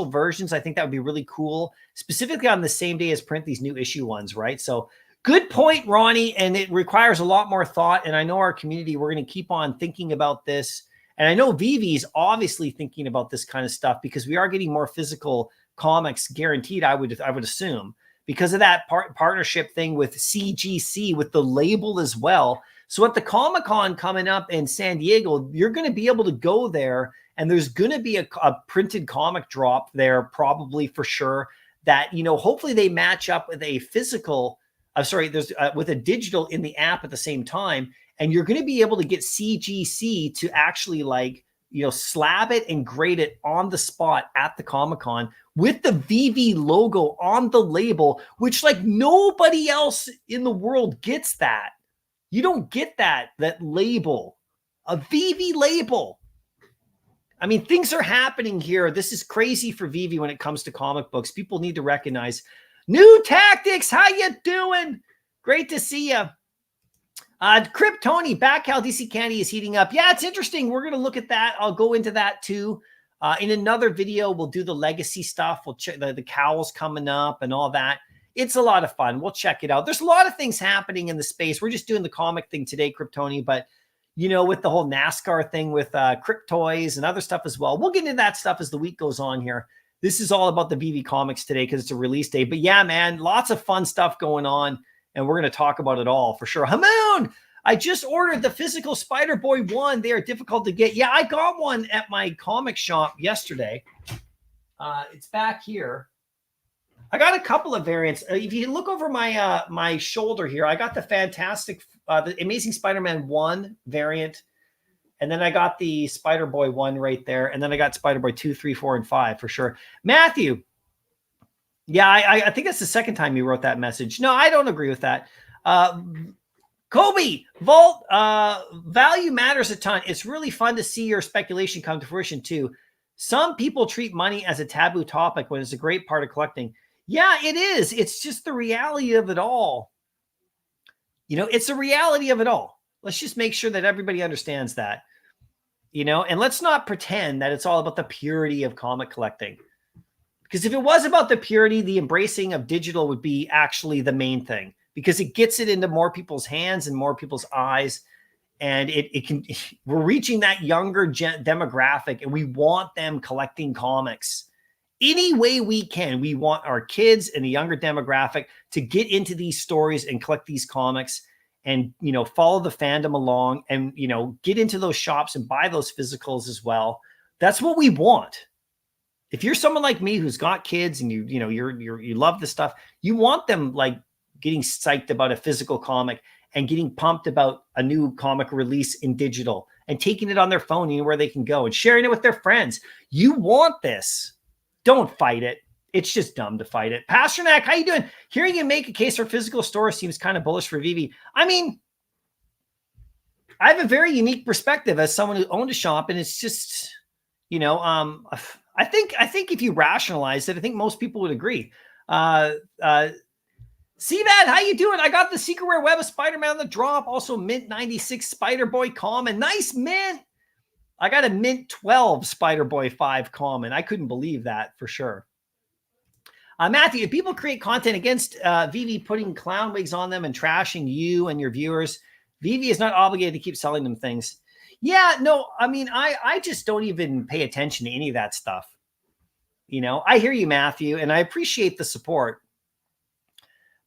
S3: versions, I think that would be really cool, specifically on the same day as print these new issue ones, right? So good point, Ronnie, and it requires a lot more thought. And I know our community, we're going to keep on thinking about this. And I know Veve is obviously thinking about this kind of stuff, because we are getting more physical comics guaranteed, I would assume, because of that partnership thing with CGC, with the label as well. So at the Comic-Con coming up in San Diego, you're going to be able to go there, and there's going to be a printed comic drop there, probably, for sure, that, you know, hopefully they match up with a physical, there's with a digital in the app at the same time. And you're going to be able to get CGC to actually, like, you know, slab it and grade it on the spot at the Comic-Con with the Veve logo on the label, which, like, nobody else in the world gets that. You don't get that label, a Veve label. I mean, things are happening here. This is crazy for Veve when it comes to comic books. People need to recognize. New Tactics, how you doing? Great to see you. Crip Tony, back how DC Candy is heating up. Yeah, it's interesting. We're going to look at that. I'll go into that too. In another video, we'll do the legacy stuff. We'll check the cowls coming up and all that. It's a lot of fun. We'll check it out. There's a lot of things happening in the space. We're just doing the comic thing today, Kryptoni, but you know, with the whole NASCAR thing with Cryptoys and other stuff as well. We'll get into that stuff as the week goes on here. This is all about the Veve Comics today because it's a release day. But yeah, man, lots of fun stuff going on, and we're going to talk about it all for sure. Hamoon, I just ordered the physical Spider-Boy 1. They are difficult to get. Yeah, I got one at my comic shop yesterday. It's back here. I got a couple of variants. If you look over my my shoulder here, I got the the Amazing Spider-Man 1 variant. And then I got the Spider-Boy 1 right there. And then I got Spider-Boy 2, 3, 4, and 5 for sure. Matthew. Yeah, I think that's the second time you wrote that message. No, I don't agree with that. Kobe, Vault, value matters a ton. It's really fun to see your speculation come to fruition too. Some people treat money as a taboo topic when it's a great part of collecting. Yeah, it is. It's just the reality of it all. You know, it's the reality of it all. Let's just make sure that everybody understands that, you know, and let's not pretend that it's all about the purity of comic collecting. Because if it was about the purity, the embracing of digital would be actually the main thing, because it gets it into more people's hands and more people's eyes. And we're reaching that younger demographic, and we want them collecting comics any way we can. We want our kids and the younger demographic to get into these stories and collect these comics and, you know, follow the fandom along and, you know, get into those shops and buy those physicals as well. That's what we want. If you're someone like me who's got kids and you love this stuff, you want them like getting psyched about a physical comic and getting pumped about a new comic release in digital and taking it on their phone, you know, where they can go and sharing it with their friends. You want this. Don't fight it. It's just dumb to fight it. Pasternak, how you doing? Hearing you make a case for physical store seems kind of bullish for Veve. I mean, I have a very unique perspective as someone who owned a shop, and it's just, you know, I think if you rationalize it, I think most people would agree. See that? How you doing? I got the Secret Rare Web of Spider-Man on the drop. Also, Mint 96 Spider-Boy common. Nice mint. I got a Mint 12 Spider-Boy 5 common. I couldn't believe that for sure. Matthew, if people create content against Veve putting clown wigs on them and trashing you and your viewers, Veve is not obligated to keep selling them things. Yeah, no, I mean, I just don't even pay attention to any of that stuff. You know, I hear you, Matthew, and I appreciate the support.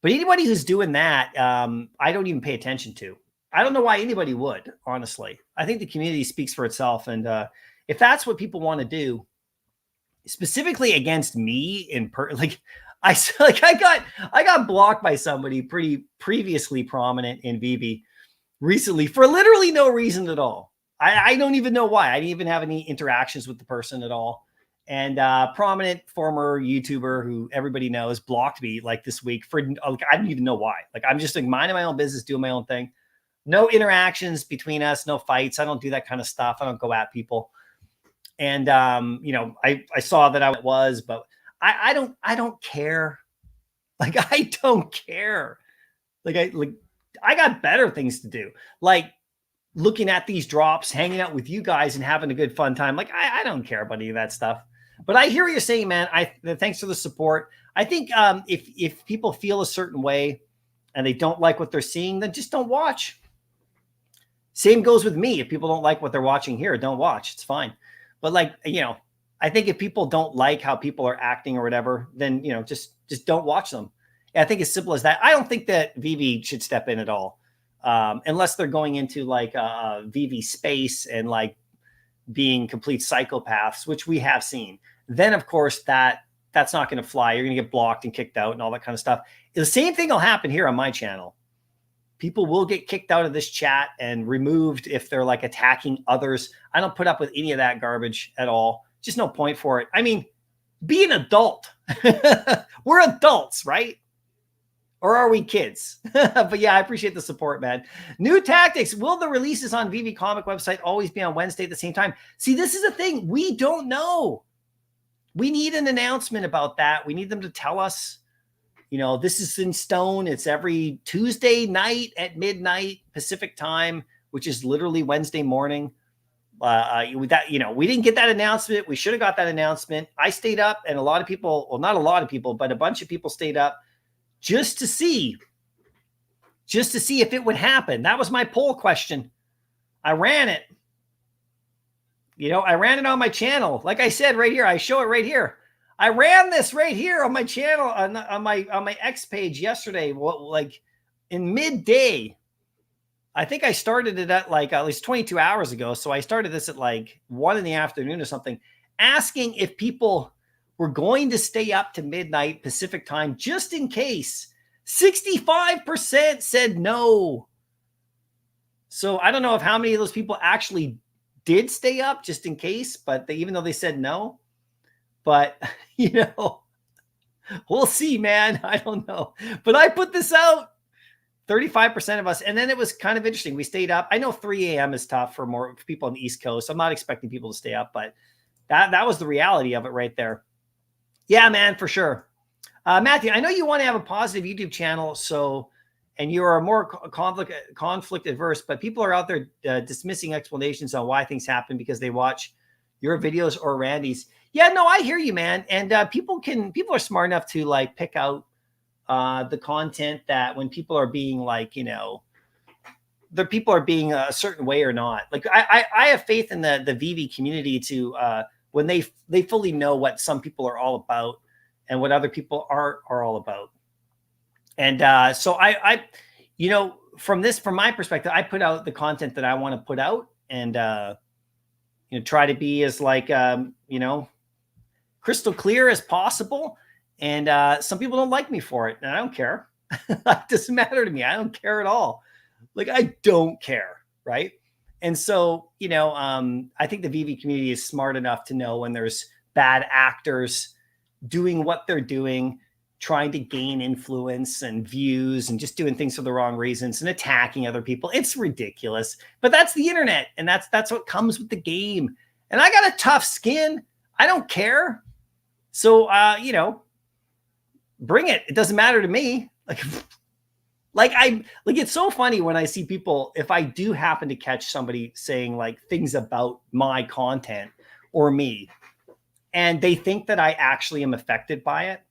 S3: But anybody who's doing that, I don't even pay attention to. I don't know why anybody would, honestly. I think the community speaks for itself. And if that's what people want to do, specifically against me I got blocked by somebody pretty previously prominent in Veve recently for literally no reason at all. I don't even know why. I didn't even have any interactions with the person at all. And prominent former YouTuber who everybody knows blocked me like this week for I don't even know why. Like, I'm just like minding my own business, doing my own thing. No interactions between us, no fights. I don't do that kind of stuff. I don't go at people. And you know, I saw that I was, but I don't care. Like, I don't care. I got better things to do. Like looking at these drops, hanging out with you guys and having a good fun time. Like, I don't care about any of that stuff. But I hear what you're saying, man. Thanks for the support. I think if people feel a certain way and they don't like what they're seeing, then just don't watch. Same goes with me. If people don't like what they're watching here, don't watch. It's fine. But like, you know, I think if people don't like how people are acting or whatever, then, you know, just don't watch them. I think it's simple as that. I don't think that Veve should step in at all. Unless they're going into like a Veve space and like being complete psychopaths, which we have seen. Then of course that's not going to fly. You're going to get blocked and kicked out and all that kind of stuff. The same thing will happen here on my channel. People will get kicked out of this chat and removed if they're like attacking others. I don't put up with any of that garbage at all. Just no point for it. I mean, be an adult. We're adults, right? Or are we kids? But yeah, I appreciate the support, man. New tactics. Will the releases on Veve Comic website always be on Wednesday at the same time? See, this is the thing. We don't know. We need an announcement about that. We need them to tell us, you know, this is in stone. It's every Tuesday night at midnight Pacific time, which is literally Wednesday morning. that, you know, we didn't get that announcement. We should have got that announcement. I stayed up, and a lot of people, well, not a lot of people, but a bunch of people stayed up just to see if it would happen. That was my poll question. I ran it. You know, I ran it on my channel. Like I said, right here, I show it right here. I ran this right here on my channel, on my X page yesterday. Like in midday. I think I started it at like at least 22 hours ago. So I started this at like 1 in the afternoon or something, asking if people were going to stay up to midnight Pacific time just in case. 65% said no. So I don't know if how many of those people actually did stay up just in case, but even though they said no, but you know, we'll see, man. I don't know, but I put this out. 35% of us. And then it was kind of interesting. We stayed up. I know 3 a.m. is tough for more people on the East Coast. I'm not expecting people to stay up, but that was the reality of it right there. Yeah, man, for sure. Matthew, I know you want to have a positive YouTube channel, and you are more conflict adverse, but people are out there dismissing explanations on why things happen because they watch your videos or Randy's. Yeah, no, I hear you, man. And people are smart enough to like pick out the content that when people are being like, you know, the people are being a certain way or not. Like I have faith in the Veve community to when they fully know what some people are all about and what other people are all about. And so I, you know, from my perspective, I put out the content that I want to put out, and you know, try to be as like you know, crystal clear as possible. And some people don't like me for it, and I don't care. It doesn't matter to me. I don't care at all. Like, I don't care, right? And so, you know, I think the Veve community is smart enough to know when there's bad actors doing what they're doing, trying to gain influence and views and just doing things for the wrong reasons and attacking other people. It's ridiculous. But that's the internet, and that's what comes with the game. And I got a tough skin. I don't care. So, you know, bring it. It doesn't matter to me. Like it's so funny when I see people, if I do happen to catch somebody saying like things about my content or me, and they think that I actually am affected by it.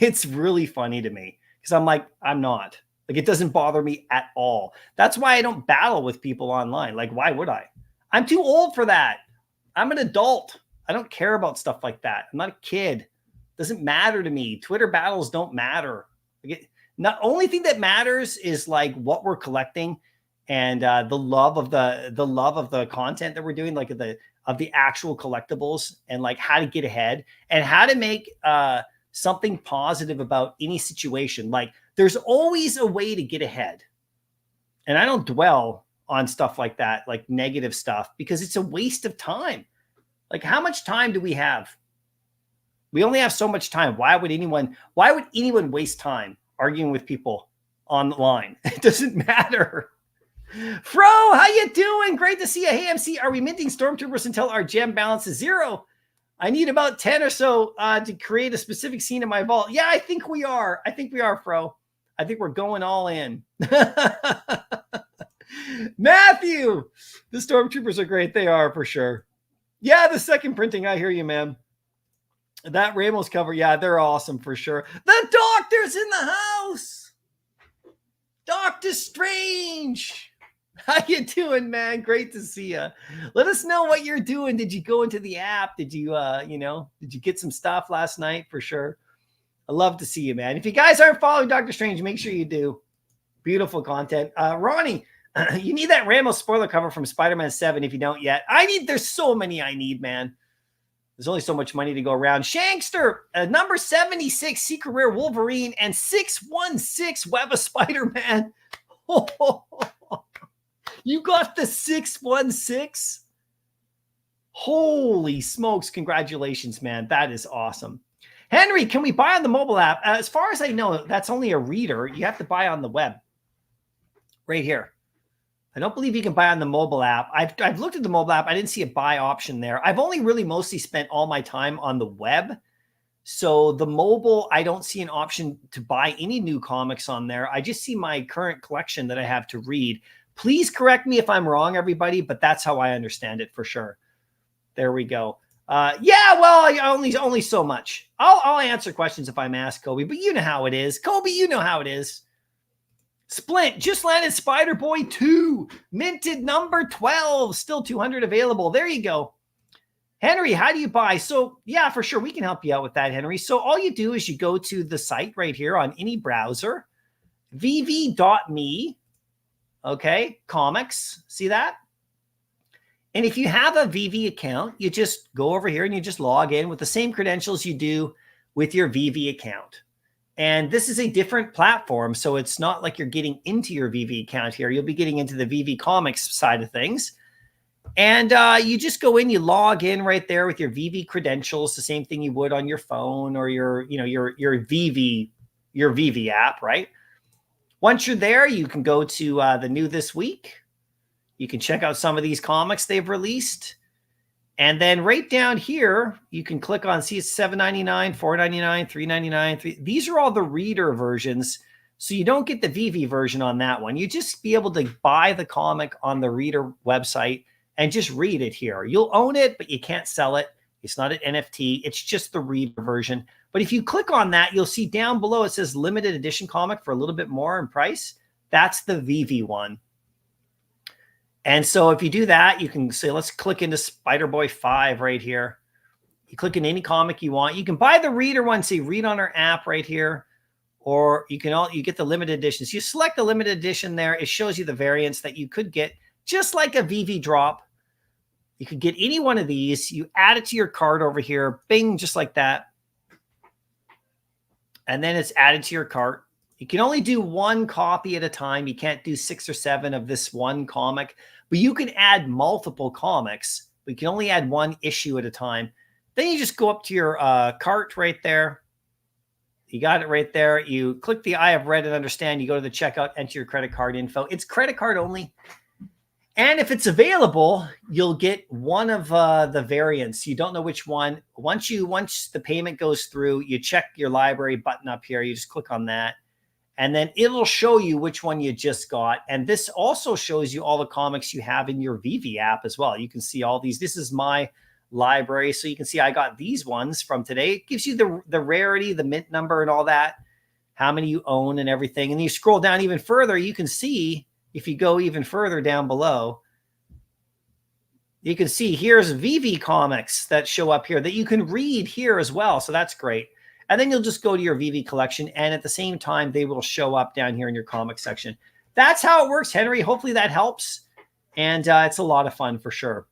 S3: It's really funny to me because I'm like, I'm not. Like, it doesn't bother me at all. That's why I don't battle with people online. Like, why would I? I'm too old for that. I'm an adult. I don't care about stuff like that. I'm not a kid. Doesn't matter to me. Twitter battles don't matter. Not only thing that matters is like what we're collecting and the love of the content that we're doing, like of the actual collectibles, and like how to get ahead and how to make something positive about any situation. Like, there's always a way to get ahead, and I don't dwell on stuff like that, like negative stuff, because it's a waste of time. Like, how much time do we have? We only have so much time. Why would anyone waste time arguing with people online? It doesn't matter. Fro, how you doing? Great to see you. Hey, MC, are we minting stormtroopers until our gem balance is 0? I need about 10 or so to create a specific scene in my vault. Yeah, I think we are. Fro. I think we're going all in. Matthew, the stormtroopers are great. They are, for sure. Yeah, the second printing. I hear you, man. That Ramos cover, yeah, they're awesome for sure. The doctor's in the house. Doctor Strange. How you doing, man? Great to see you. Let us know what you're doing. Did you go into the app? Did you, did you get some stuff last night? For sure. I love to see you, man. If you guys aren't following Doctor Strange, make sure you do. Beautiful content. Ronnie, you need that Ramos spoiler cover from Spider-Man 7 if you don't yet. There's so many I need, man. There's only so much money to go around. Shankster, number 76, Secret Rare Wolverine, and 616 Web of Spider-Man. You got the 616? Holy smokes. Congratulations, man. That is awesome. Henry, can we buy on the mobile app? As far as I know, that's only a reader. You have to buy on the web. Right here. I don't believe you can buy on the mobile app. I've looked at the mobile app. I didn't see a buy option there. I've only really mostly spent all my time on the web. So the mobile, I don't see an option to buy any new comics on there. I just see my current collection that I have to read. Please correct me if I'm wrong, everybody, but that's how I understand it for sure. There we go. Yeah, well, only so much. I'll answer questions if I'm asked, Kobe, but you know how it is. Kobe, you know how it is. Splint just landed Spider Boy 2, minted number 12, still 200 available. There you go. Henry, how do you buy? So yeah, for sure. We can help you out with that, Henry. So all you do is you go to the site right here on any browser, vv.me. Okay. Comics. See that? And if you have a Veve account, you just go over here and you just log in with the same credentials you do with your Veve account. And this is a different platform, so it's not like you're getting into your Veve account here. You'll be getting into the Veve Comics side of things. And you just go in, you log in right there with your Veve credentials, the same thing you would on your phone or your Veve app, right? Once you're there, you can go to the new this week. You can check out some of these comics they've released. And then right down here, you can click on, see it's $7.99, $4.99, $3.99. These are all the reader versions. So you don't get the Veve version on that one. You just be able to buy the comic on the reader website and just read it here. You'll own it, but you can't sell it. It's not an NFT. It's just the reader version. But if you click on that, you'll see down below it says limited edition comic for a little bit more in price. That's the Veve one. And so if you do that, you can say, let's click into Spider-Boy 5 right here. You click in any comic you want. You can buy the reader one, say read on our app right here, or you get the limited editions. You select the limited edition there. It shows you the variants that you could get, just like a Veve drop. You could get any one of these. You add it to your cart over here, bing, just like that. And then it's added to your cart. You can only do one copy at a time. You can't do 6 or 7 of this one comic, but you can add multiple comics, but you can only add one issue at a time. Then you just go up to your cart right there. You got it right there. You click the I have read and understand. You go to the checkout, enter your credit card info. It's credit card only. And if it's available, you'll get one of the variants. You don't know which one. Once the payment goes through, you check your library button up here. You just click on that. And then it'll show you which one you just got. And this also shows you all the comics you have in your Veve app as well. You can see all these. This is my library. So you can see I got these ones from today. It gives you the rarity, the mint number and all that, how many you own and everything. And you scroll down even further, you can see, if you go even further down below, you can see here's Veve comics that show up here that you can read here as well. So that's great. And then you'll just go to your Veve collection, and at the same time, they will show up down here in your comic section. That's how it works, Henry. Hopefully that helps. And it's a lot of fun for sure.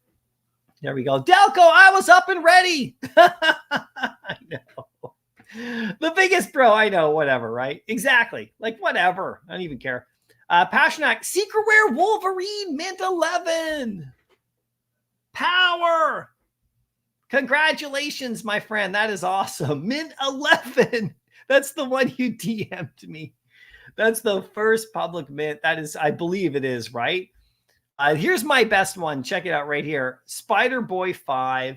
S3: There we go. Delco, I was up and ready. I know. The biggest bro, I know, whatever, right? Exactly. Like, whatever. I don't even care. Passionac, Secret Rare Wolverine, mint 11. Power. Congratulations, my friend. That is awesome. Mint 11. That's the one you DM'd me. That's the first public mint. That is, I believe it is, right? Here's my best one. Check it out right here. Spider-Boy 5,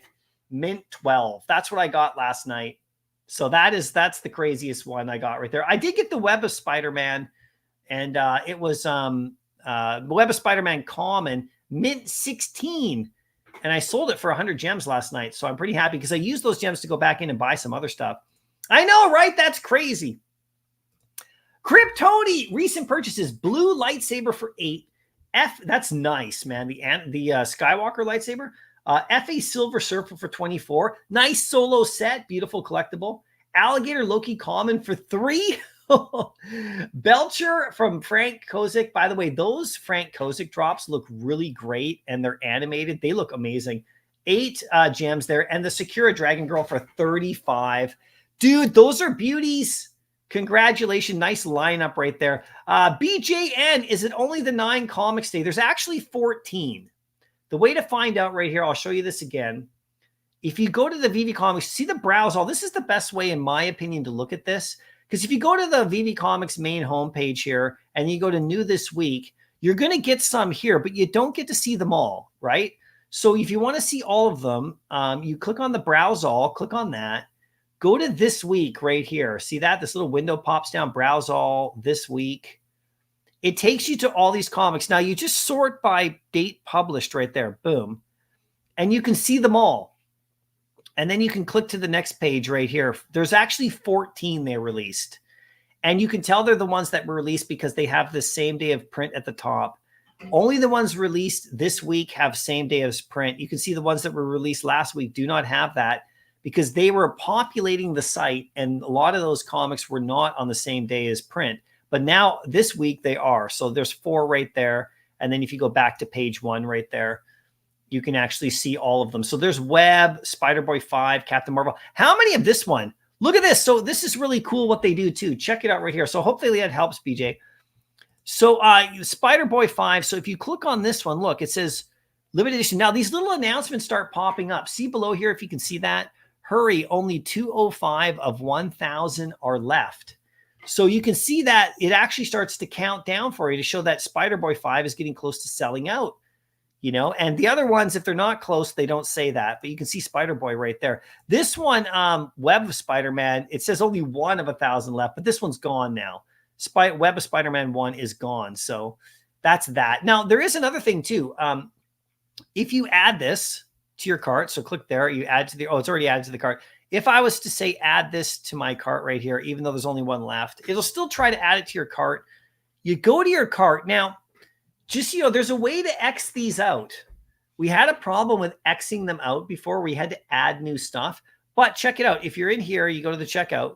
S3: mint 12. That's what I got last night. So that's the craziest one I got right there. I did get the Web of Spider-Man, and it was Web of Spider-Man common, mint 16. And I sold it for 100 gems last night. So I'm pretty happy because I used those gems to go back in and buy some other stuff. I know, right? That's crazy. Kryptoni, recent purchases, blue lightsaber for 8. That's nice, man. The Skywalker lightsaber. FA Silver Surfer for 24. Nice solo set. Beautiful collectible. Alligator Loki common for 3. Belcher from Frank Kozik. By the way, those Frank Kozik drops look really great, and they're animated. They look amazing. 8 gems there, and the Sakura Dragon Girl for 35. Dude, those are beauties. Congratulations. Nice lineup right there. BJN, is it only the 9 comics day? There's actually 14. The way to find out right here, I'll show you this again. If you go to the Veve Comics, see the browse all. This is the best way, in my opinion, to look at this. Because if you go to the Veve Comics main homepage here and you go to New This Week, you're going to get some here, but you don't get to see them all, right? So if you want to see all of them, you click on the Browse All, click on that. Go to This Week right here. See that? This little window pops down, Browse All, This Week. it takes you to all these comics. Now you just sort by date published right there. Boom. And you can see them all. And then you can click to the next page right here. There's actually 14 they released. And you can tell they're the ones that were released because they have the same day of print at the top. Only the ones released this week have same day as print. You can see the ones that were released last week do not have that because they were populating the site and a lot of those comics were not on the same day as print. But now this week they are. So there's 4 right there. And then if you go back to page 1 right there, you can actually see all of them. So there's Web, Spider-Boy 5, Captain Marvel. How many of this one? Look at this. So this is really cool what they do too. Check it out right here. So hopefully that helps, BJ. So Spider-Boy 5. So if you click on this one, look, it says limited edition. Now these little announcements start popping up. See below here if you can see that. Hurry, only 205 of 1,000 are left. So you can see that it actually starts to count down for you to show that Spider-Boy 5 is getting close to selling out. You know, and the other ones, if they're not close, they don't say that, but you can see Spider-Boy right there. This one, Web of Spider-Man, it says only 1 of 1,000 left, but this one's gone now. Web of Spider-Man 1 is gone. So that's that. Now, there is another thing too. If you add this to your cart, so click there, you add to the, oh, it's already added to the cart. If I was to say, add this to my cart right here, even though there's only 1 left, it'll still try to add it to your cart. You go to your cart. Now, just, you know, there's a way to X these out. We had a problem with Xing them out before. We had to add new stuff. But check it out. If you're in here, you go to the checkout.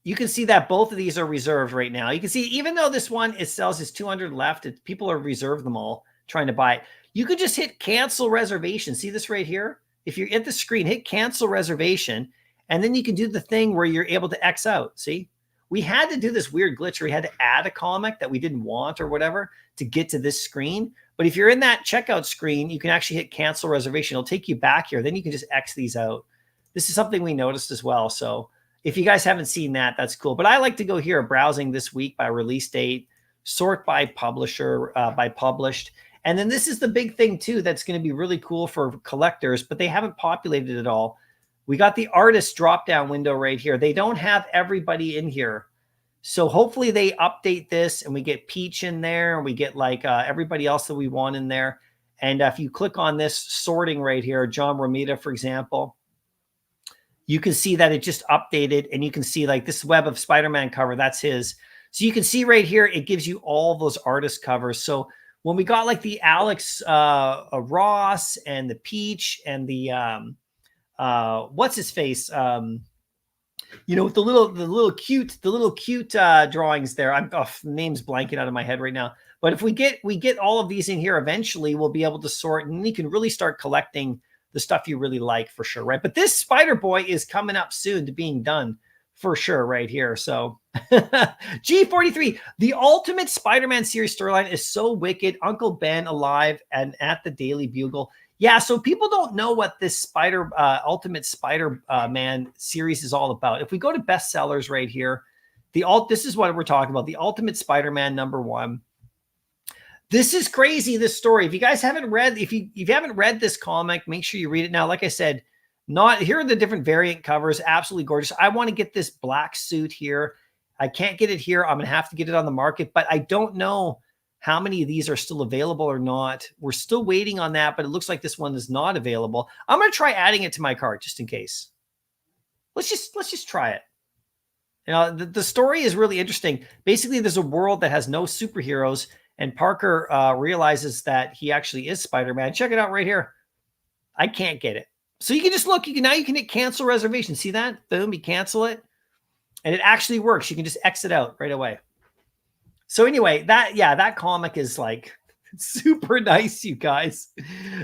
S3: You can see that both of these are reserved right now. You can see, even though this one, it sells as 200 left, people have reserved them all trying to buy it. You could just hit cancel reservation. See this right here? If you're at the screen, hit cancel reservation. And then you can do the thing where you're able to X out. See? We had to do this weird glitch where we had to add a comic that we didn't want or whatever to get to this screen. But if you're in that checkout screen, you can actually hit cancel reservation. It'll take you back here. Then you can just X these out. This is something we noticed as well. So if you guys haven't seen that, that's cool. But I like to go here, browsing this week by release date, sort by publisher, by published. And then this is the big thing too that's going to be really cool for collectors, but they haven't populated it all. We got the artist drop-down window right here. They don't have everybody in here. So hopefully they update this and we get Peach in there and we get like everybody else that we want in there. And if you click on this sorting right here, John Romita, for example, you can see that it just updated and you can see like this Web of Spider-Man cover, that's his. So you can see right here, it gives you all those artist covers. So when we got like the Alex Ross and the Peach and the what's his face? You know, with the little cute drawings there. I'm name's blanking out of my head right now. But if we get all of these in here, eventually we'll be able to sort and you can really start collecting the stuff you really like for sure, right? But this Spider-Boy is coming up soon to being done for sure right here. So G43, the Ultimate Spider-Man series storyline is so wicked. Uncle Ben alive and at the Daily Bugle. Yeah, so people don't know what this Ultimate Spider-Man series is all about. If we go to bestsellers right here, this is what we're talking about. The Ultimate Spider-Man #1. This is crazy, this story. If you guys haven't read, if you haven't read this comic, make sure you read it now. Like I said, here are the different variant covers. Absolutely gorgeous. I want to get this black suit here. I can't get it here. I'm going to have to get it on the market, but I don't know how many of these are still available or not. We're still waiting on that, but it looks like this one is not available. I'm going to try adding it to my cart just in case. Let's just try it. You know, the story is really interesting. Basically, there's a world that has no superheroes, and Parker realizes that he actually is Spider-Man. Check it out right here. I can't get it. So you can just look. Now you can hit cancel reservation. See that? Boom, you cancel it. And it actually works. You can just exit out right away. So anyway, that comic is like super nice, you guys.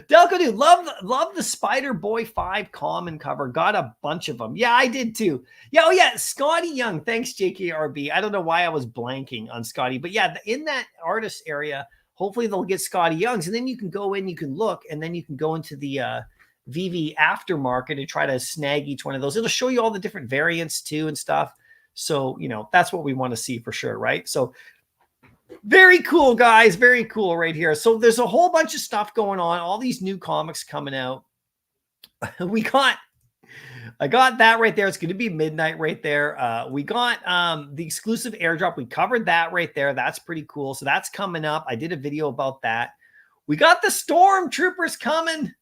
S3: Delco dude, love the Spider-Boy 5 common cover. Got a bunch of them. Yeah, I did too. Yeah, oh yeah, Scotty Young. Thanks, JKRB. I don't know why I was blanking on Scotty, but yeah, in that artist area, hopefully they'll get Scotty Young's, and then you can go in, you can look, and then you can go into the Veve aftermarket and try to snag each one of those. It'll show you all the different variants too and stuff. So, you know, that's what we want to see for sure, right? So very cool, guys. Very cool right here. So there's a whole bunch of stuff going on. All these new comics coming out. We got I got that right there. It's going to be midnight right there. We got the exclusive airdrop. We covered that right there. That's pretty cool. So that's coming up. I did a video about that. We got the stormtroopers coming.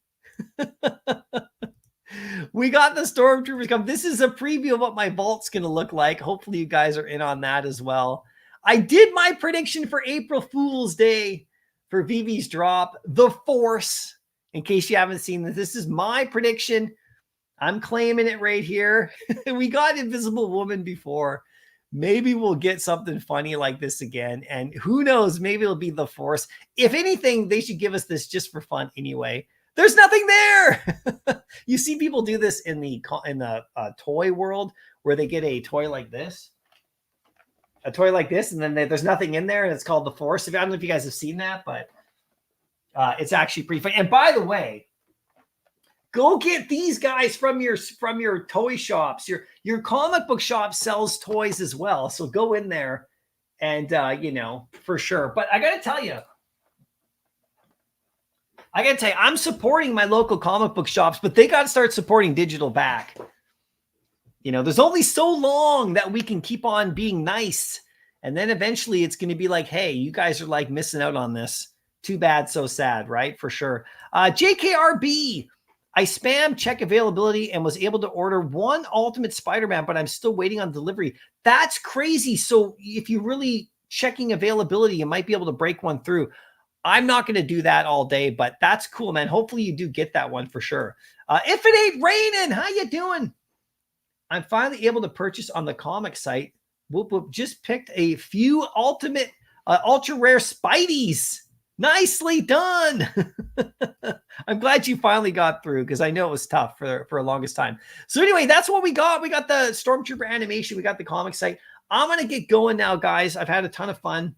S3: We got the stormtroopers coming. This is a preview of what my vault's going to look like. Hopefully you guys are in on that as well. I did my prediction for April Fool's Day for Veve's drop, the Force. In case you haven't seen this is my prediction. I'm claiming it right here. We got Invisible Woman before. Maybe we'll get something funny like this again. And who knows, maybe it'll be the Force. If anything, they should give us this just for fun anyway. There's nothing there. You see people do this in the toy world where they get a toy like this. A toy like this, and then there's nothing in there, and it's called the Force. I don't know if you guys have seen that, but it's actually pretty funny. And by the way, go get these guys from your toy shops. Your comic book shop sells toys as well, so go in there, and for sure. But I gotta tell you, I'm supporting my local comic book shops, but they got to start supporting digital back. There's only so long that we can keep on being nice. And then eventually it's going to be like, hey, you guys are like missing out on this. Too bad, so sad, right? For sure. JKRB, I spammed check availability and was able to order one Ultimate Spider-Man, but I'm still waiting on delivery. That's crazy. So if you really checking availability, you might be able to break one through. I'm not going to do that all day, but that's cool, man. Hopefully you do get that one for sure. If it ain't raining, how you doing? I'm finally able to purchase on the comic site. Whoop, whoop. Just picked a few ultimate, ultra rare Spideys. Nicely done. I'm glad you finally got through because I know it was tough for the longest time. So anyway, that's what we got. We got the Stormtrooper animation. We got the comic site. I'm going to get going now, guys. I've had a ton of fun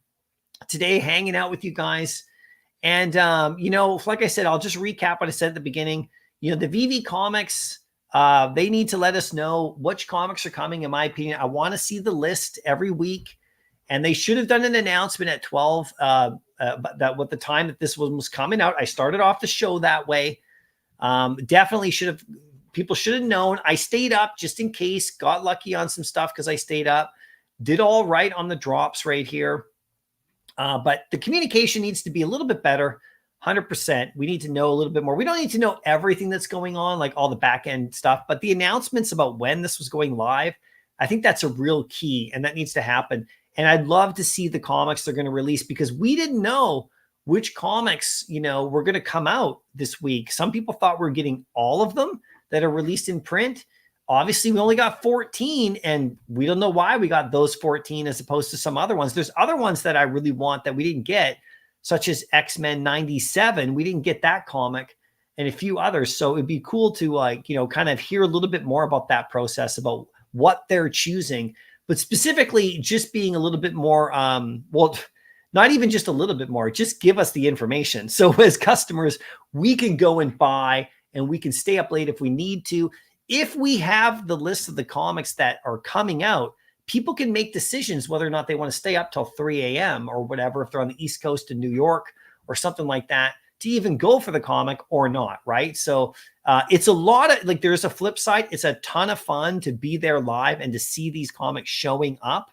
S3: today hanging out with you guys. And, like I said, I'll just recap what I said at the beginning. The Veve comics, they need to let us know which comics are coming, in my opinion. I want to see the list every week. And they should have done an announcement at 12, that with the time that this one was coming out. I started off the show that way. Definitely people should have known. I stayed up just in case, got lucky on some stuff because I stayed up, did all right on the drops right here. But the communication needs to be a little bit better. 100%. We need to know a little bit more. We don't need to know everything that's going on, like all the back end stuff, but the announcements about when this was going live, I think that's a real key, and that needs to happen. And I'd love to see the comics they're going to release because we didn't know which comics, were going to come out this week. Some people thought we were getting all of them that are released in print. Obviously, we only got 14, and we don't know why we got those 14 as opposed to some other ones. There's other ones that I really want that we didn't get, such as X-Men 97. We didn't get that comic and a few others. So it'd be cool to kind of hear a little bit more about that process, about what they're choosing, but specifically just being a little bit more, not even just a little bit more, just give us the information. So as customers, we can go and buy, and we can stay up late if we need to. If we have the list of the comics that are coming out, people can make decisions whether or not they want to stay up till 3 a.m. or whatever, if they're on the East Coast in New York or something like that, to even go for the comic or not, right? So it's a lot of, there's a flip side. It's a ton of fun to be there live and to see these comics showing up.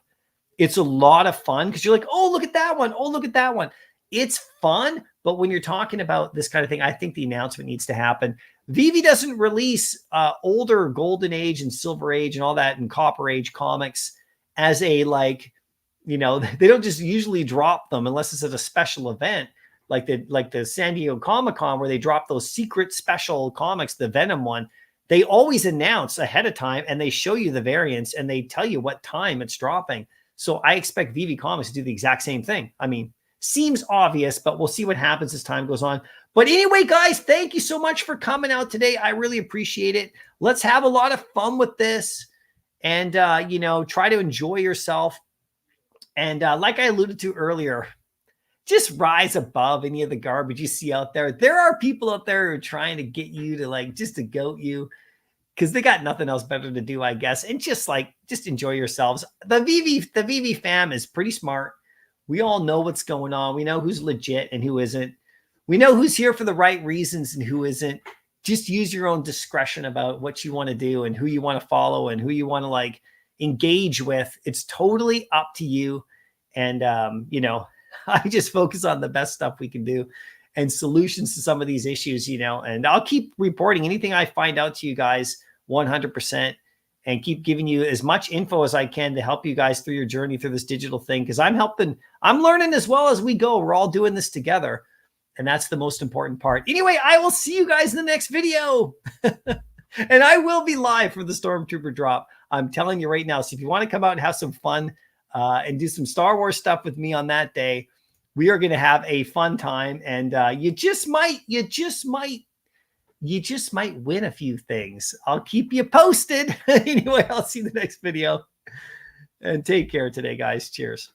S3: It's a lot of fun because you're like, oh, look at that one. Oh, look at that one. It's fun. But when you're talking about this kind of thing, I think the announcement needs to happen. Veve doesn't release older Golden Age and Silver Age and all that and Copper Age comics as a, they don't just usually drop them unless it's at a special event like the San Diego Comic-Con where they drop those secret special comics, the Venom one. They always announce ahead of time and they show you the variants and they tell you what time it's dropping. So I expect Veve Comics to do the exact same thing. I mean, seems obvious, but we'll see what happens as time goes on. But anyway, guys, thank you so much for coming out today. I really appreciate it. Let's have a lot of fun with this and, try to enjoy yourself. And like I alluded to earlier, just rise above any of the garbage you see out there. There are people out there who are trying to get you to just to goat you because they got nothing else better to do, I guess. And just enjoy yourselves. The Veve fam is pretty smart. We all know what's going on. We know who's legit and who isn't. We know who's here for the right reasons and who isn't. just use your own discretion about what you want to do and who you want to follow and who you want to like engage with. It's totally up to you. And, you know, I just focus on the best stuff we can do and solutions to some of these issues, you know, and I'll keep reporting anything I find out to you guys 100%, and keep giving you as much info as I can to help you guys through your journey through this digital thing. Cause I'm learning as well as we go. We're all doing this together. And that's the most important part. Anyway, I will see you guys in the next video. And I will be live for the Stormtrooper drop. I'm telling you right now. So if you want to come out and have some fun and do some Star Wars stuff with me on that day, we are going to have a fun time. And you just might win a few things. I'll keep you posted. Anyway, I'll see you in the next video. And take care today, guys. Cheers.